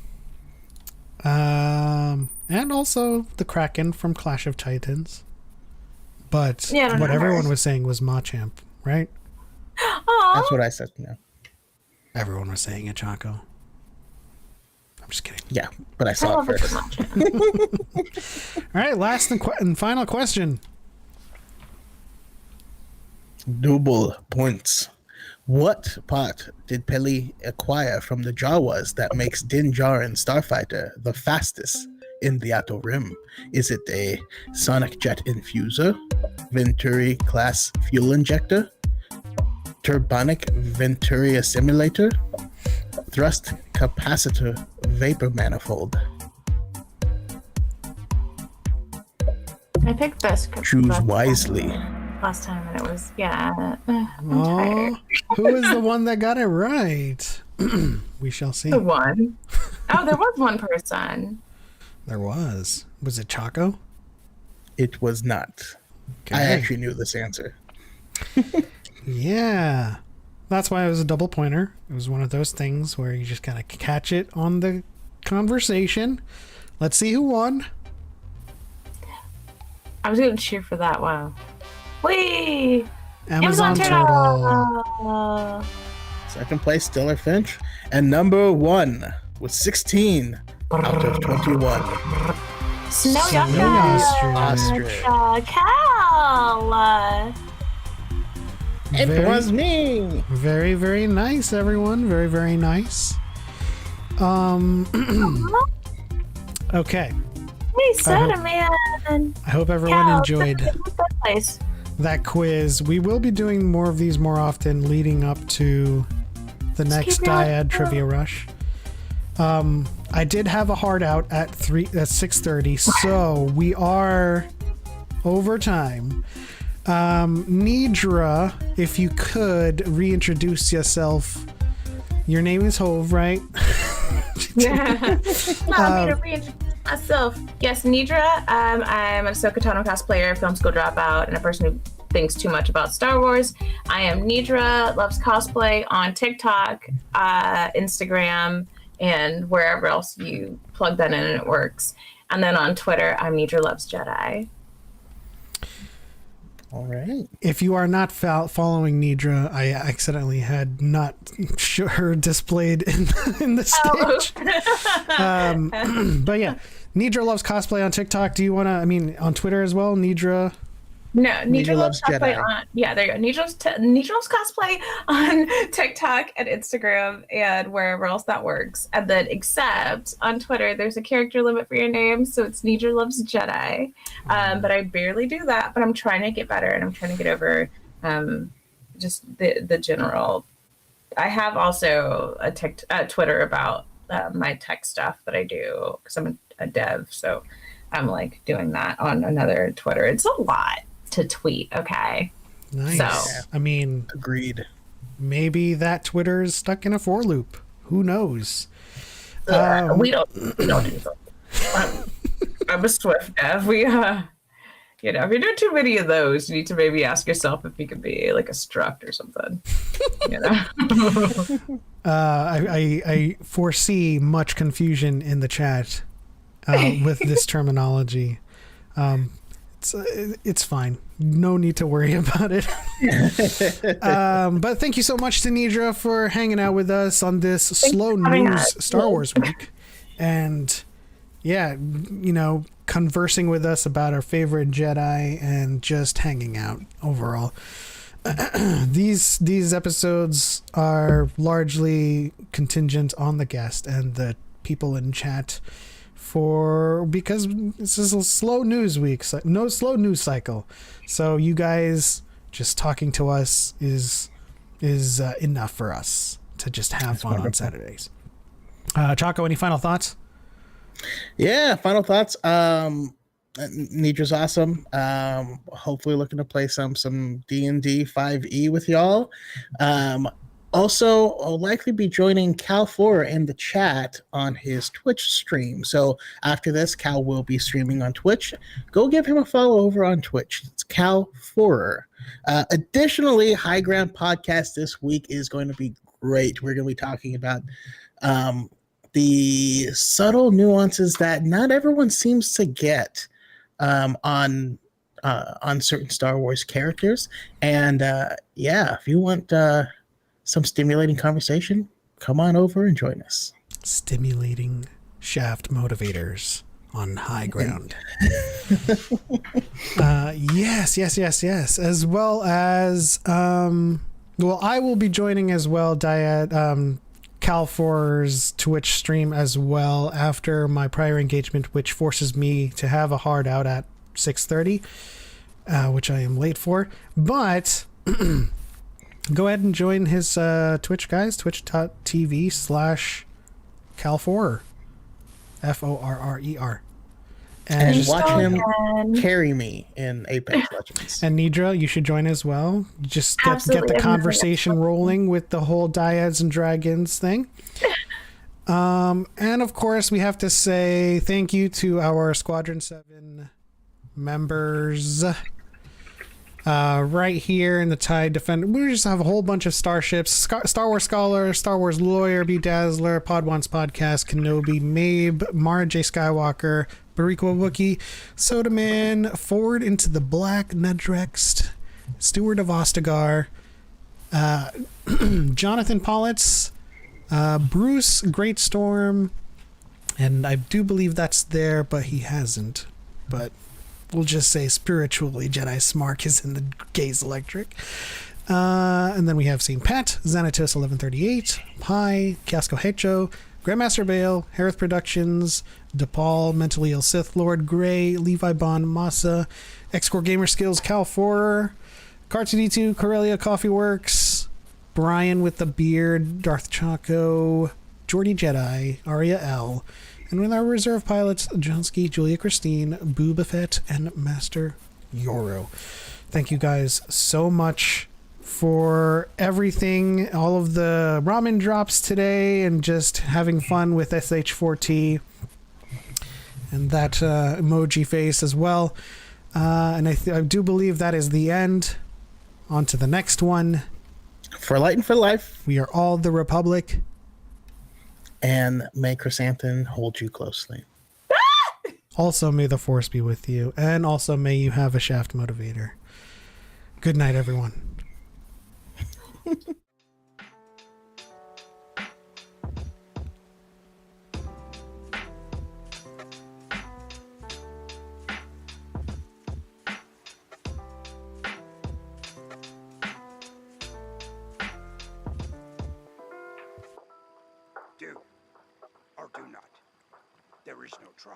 Speaker 4: And also the Kraken from Clash of Titans. But
Speaker 5: Yeah, I don't
Speaker 4: what
Speaker 5: know
Speaker 4: everyone
Speaker 5: hers.
Speaker 4: was saying was Machamp, right?
Speaker 5: Aww.
Speaker 3: That's what I said, yeah.
Speaker 4: Everyone was saying it, Choco. I'm just kidding.
Speaker 3: Yeah, but I
Speaker 5: I
Speaker 3: saw it
Speaker 5: love it
Speaker 3: first.
Speaker 5: so much.
Speaker 4: All right, last and final question.
Speaker 3: Double points. What part did Peli acquire from the Jawas that makes Din Djarin Starfighter the fastest in the Outer Rim? Is it a Sonic Jet Infuser, Venturi class fuel injector, Turbonic Venturi Assimilator, Thrust Capacitor Vapor Manifold?
Speaker 5: I picked this.
Speaker 3: Choose wisely.
Speaker 5: Last time, and it was, yeah. I'm
Speaker 4: Oh,
Speaker 5: tired.
Speaker 4: who is the one that got it right? We shall see.
Speaker 5: The one. Oh, there was one person.
Speaker 4: There was. Was it Choco?
Speaker 3: It was not.
Speaker 4: Okay.
Speaker 3: I actually knew this answer.
Speaker 4: Yeah. That's why it was a double pointer. It was one of those things where you just gotta catch it on the conversation. Let's see who won.
Speaker 5: I was going to cheer for that. Wow. Whee!
Speaker 4: Amazon Turtle.
Speaker 3: Second place, Stellar Finch. And number 1 with 16 out of 21.
Speaker 5: Snow
Speaker 4: Ostrich.
Speaker 5: Cal.
Speaker 3: It
Speaker 4: Very-
Speaker 3: was me.
Speaker 4: Very, very nice, everyone. Very, very nice. Okay.
Speaker 5: Hey, soda man.
Speaker 4: I hope everyone
Speaker 5: Cal,
Speaker 4: enjoyed
Speaker 5: third place.
Speaker 4: that quiz. We will be doing more of these more often leading up to the next
Speaker 5: keep going.
Speaker 4: Dyad Trivia Rush. I did have a hard out at 6:30, so we are over time. Nidra, if you could reintroduce yourself. Your name is Hove, right?
Speaker 5: Allow me to reintroduce myself. Yes, Nidra. I'm a Ahsoka Tano cosplayer, film school dropout, and a person who thinks too much about Star Wars. I am Nidra Loves Cosplay on TikTok, Instagram, and wherever else you plug that in and it works. And then on Twitter, I'm Nidra Loves Jedi.
Speaker 3: All right.
Speaker 4: If you are not following Nidra, I accidentally had not her displayed in the stage. But yeah, Nidra Loves Cosplay on TikTok. Do you want to, on Twitter as well, Nidra?
Speaker 5: No, Nidra Loves
Speaker 3: Jedi.
Speaker 5: Cosplay there you go. Nidra Loves Cosplay on TikTok and Instagram and wherever else that works. And then except on Twitter, there's a character limit for your name, so it's Nidra Loves Jedi. But I barely do that, but I'm trying to get better and I'm trying to get over just the general. I have also a Twitter about my tech stuff that I do because I'm a dev, so I'm like doing that on another Twitter. It's a lot to tweet, okay?
Speaker 4: Nice.
Speaker 5: So-
Speaker 4: I mean,
Speaker 3: Agreed.
Speaker 4: maybe that Twitter is stuck in a for loop. Who knows?
Speaker 5: We don't do that. I'm a Swift dev. We you know, if you're doing too many of those, you need to maybe ask yourself if you could be like a struct or something. You know.
Speaker 4: I foresee much confusion in the chat with this terminology. It's fine. No need to worry about it. But thank you so much to Nidra for hanging out with us on this slow news Star Wars week. And yeah, you know, conversing with us about our favorite Jedi and just hanging out overall. These episodes are largely contingent on the guest and the people in chat because this is a slow news week, slow news cycle. So you guys just talking to us is enough for us to just have fun on Saturdays. Choco, any final thoughts?
Speaker 3: Yeah, final thoughts. Nidra's awesome. Hopefully looking to play some D&D 5e with y'all. Also, I'll likely be joining Cal 4 in the chat on his Twitch stream. So after this, Cal will be streaming on Twitch. Go give him a follow over on Twitch. It's Cal 4. Additionally, High Ground Podcast this week is going to be great. We're going to be talking about the subtle nuances that not everyone seems to get on certain Star Wars characters. And yeah, if you want some stimulating conversation, come on over and join us.
Speaker 4: Stimulating shaft motivators on High Ground. Yes. As well as I will be joining as well, Dyad, Cal4's Twitch stream as well after my prior engagement, which forces me to have a hard out at 6:30, which I am late for. But go ahead and join his Twitch, guys. Twitch.tv/Cal4. Forrer.
Speaker 3: And
Speaker 4: just
Speaker 3: watch him carry me in Apex Legends.
Speaker 4: And Nidra, you should join as well. Just get the conversation rolling with the whole Dyads and Dragons thing. And of course, we have to say thank you to our Squadron 7 members. Right here in the TIE Defender. We just have a whole bunch of starships. Star Wars Scholar, Star Wars Lawyer, Bedazzler, Podwans Podcast, Kenobi, Mabe, Mara J. Skywalker, Bariko Wookie, Sodaman, Forward into the Black, Nedrext, Steward of Ostagar, Jonathan Pollitz, Bruce Greatstorm, and I do believe that's there, but he hasn't. But we'll just say spiritually Jedi Smark is in the Gaze Electric. And then we have St. Pat, Xanatos 1138, Pi, Casco Hecho, Grandmaster Bale, Harith Productions, DePaul, Mentally Ill Sith Lord, Gray, Levi Bond, Massa, X-Core Gamer Skills, Cal 4, Car2D2, Corellia Coffee Works, Brian with the Beard, Darth Choco, Jordy Jedi, Aria L, and with our reserve pilots, Johnsky, Julia Christine, Boba Fett, and Master Yoro. Thank you guys so much for everything, all of the ramen drops today, and just having fun with SH4T and that emoji face as well. And I do believe that is the end. On to the next one.
Speaker 3: For Light and for Life.
Speaker 4: We are all the Republic.
Speaker 3: And may Chrysanthemum hold you closely.
Speaker 4: Also, may the Force be with you. And also, may you have a shaft motivator. Good night, everyone.
Speaker 7: Do or do not. There is no try.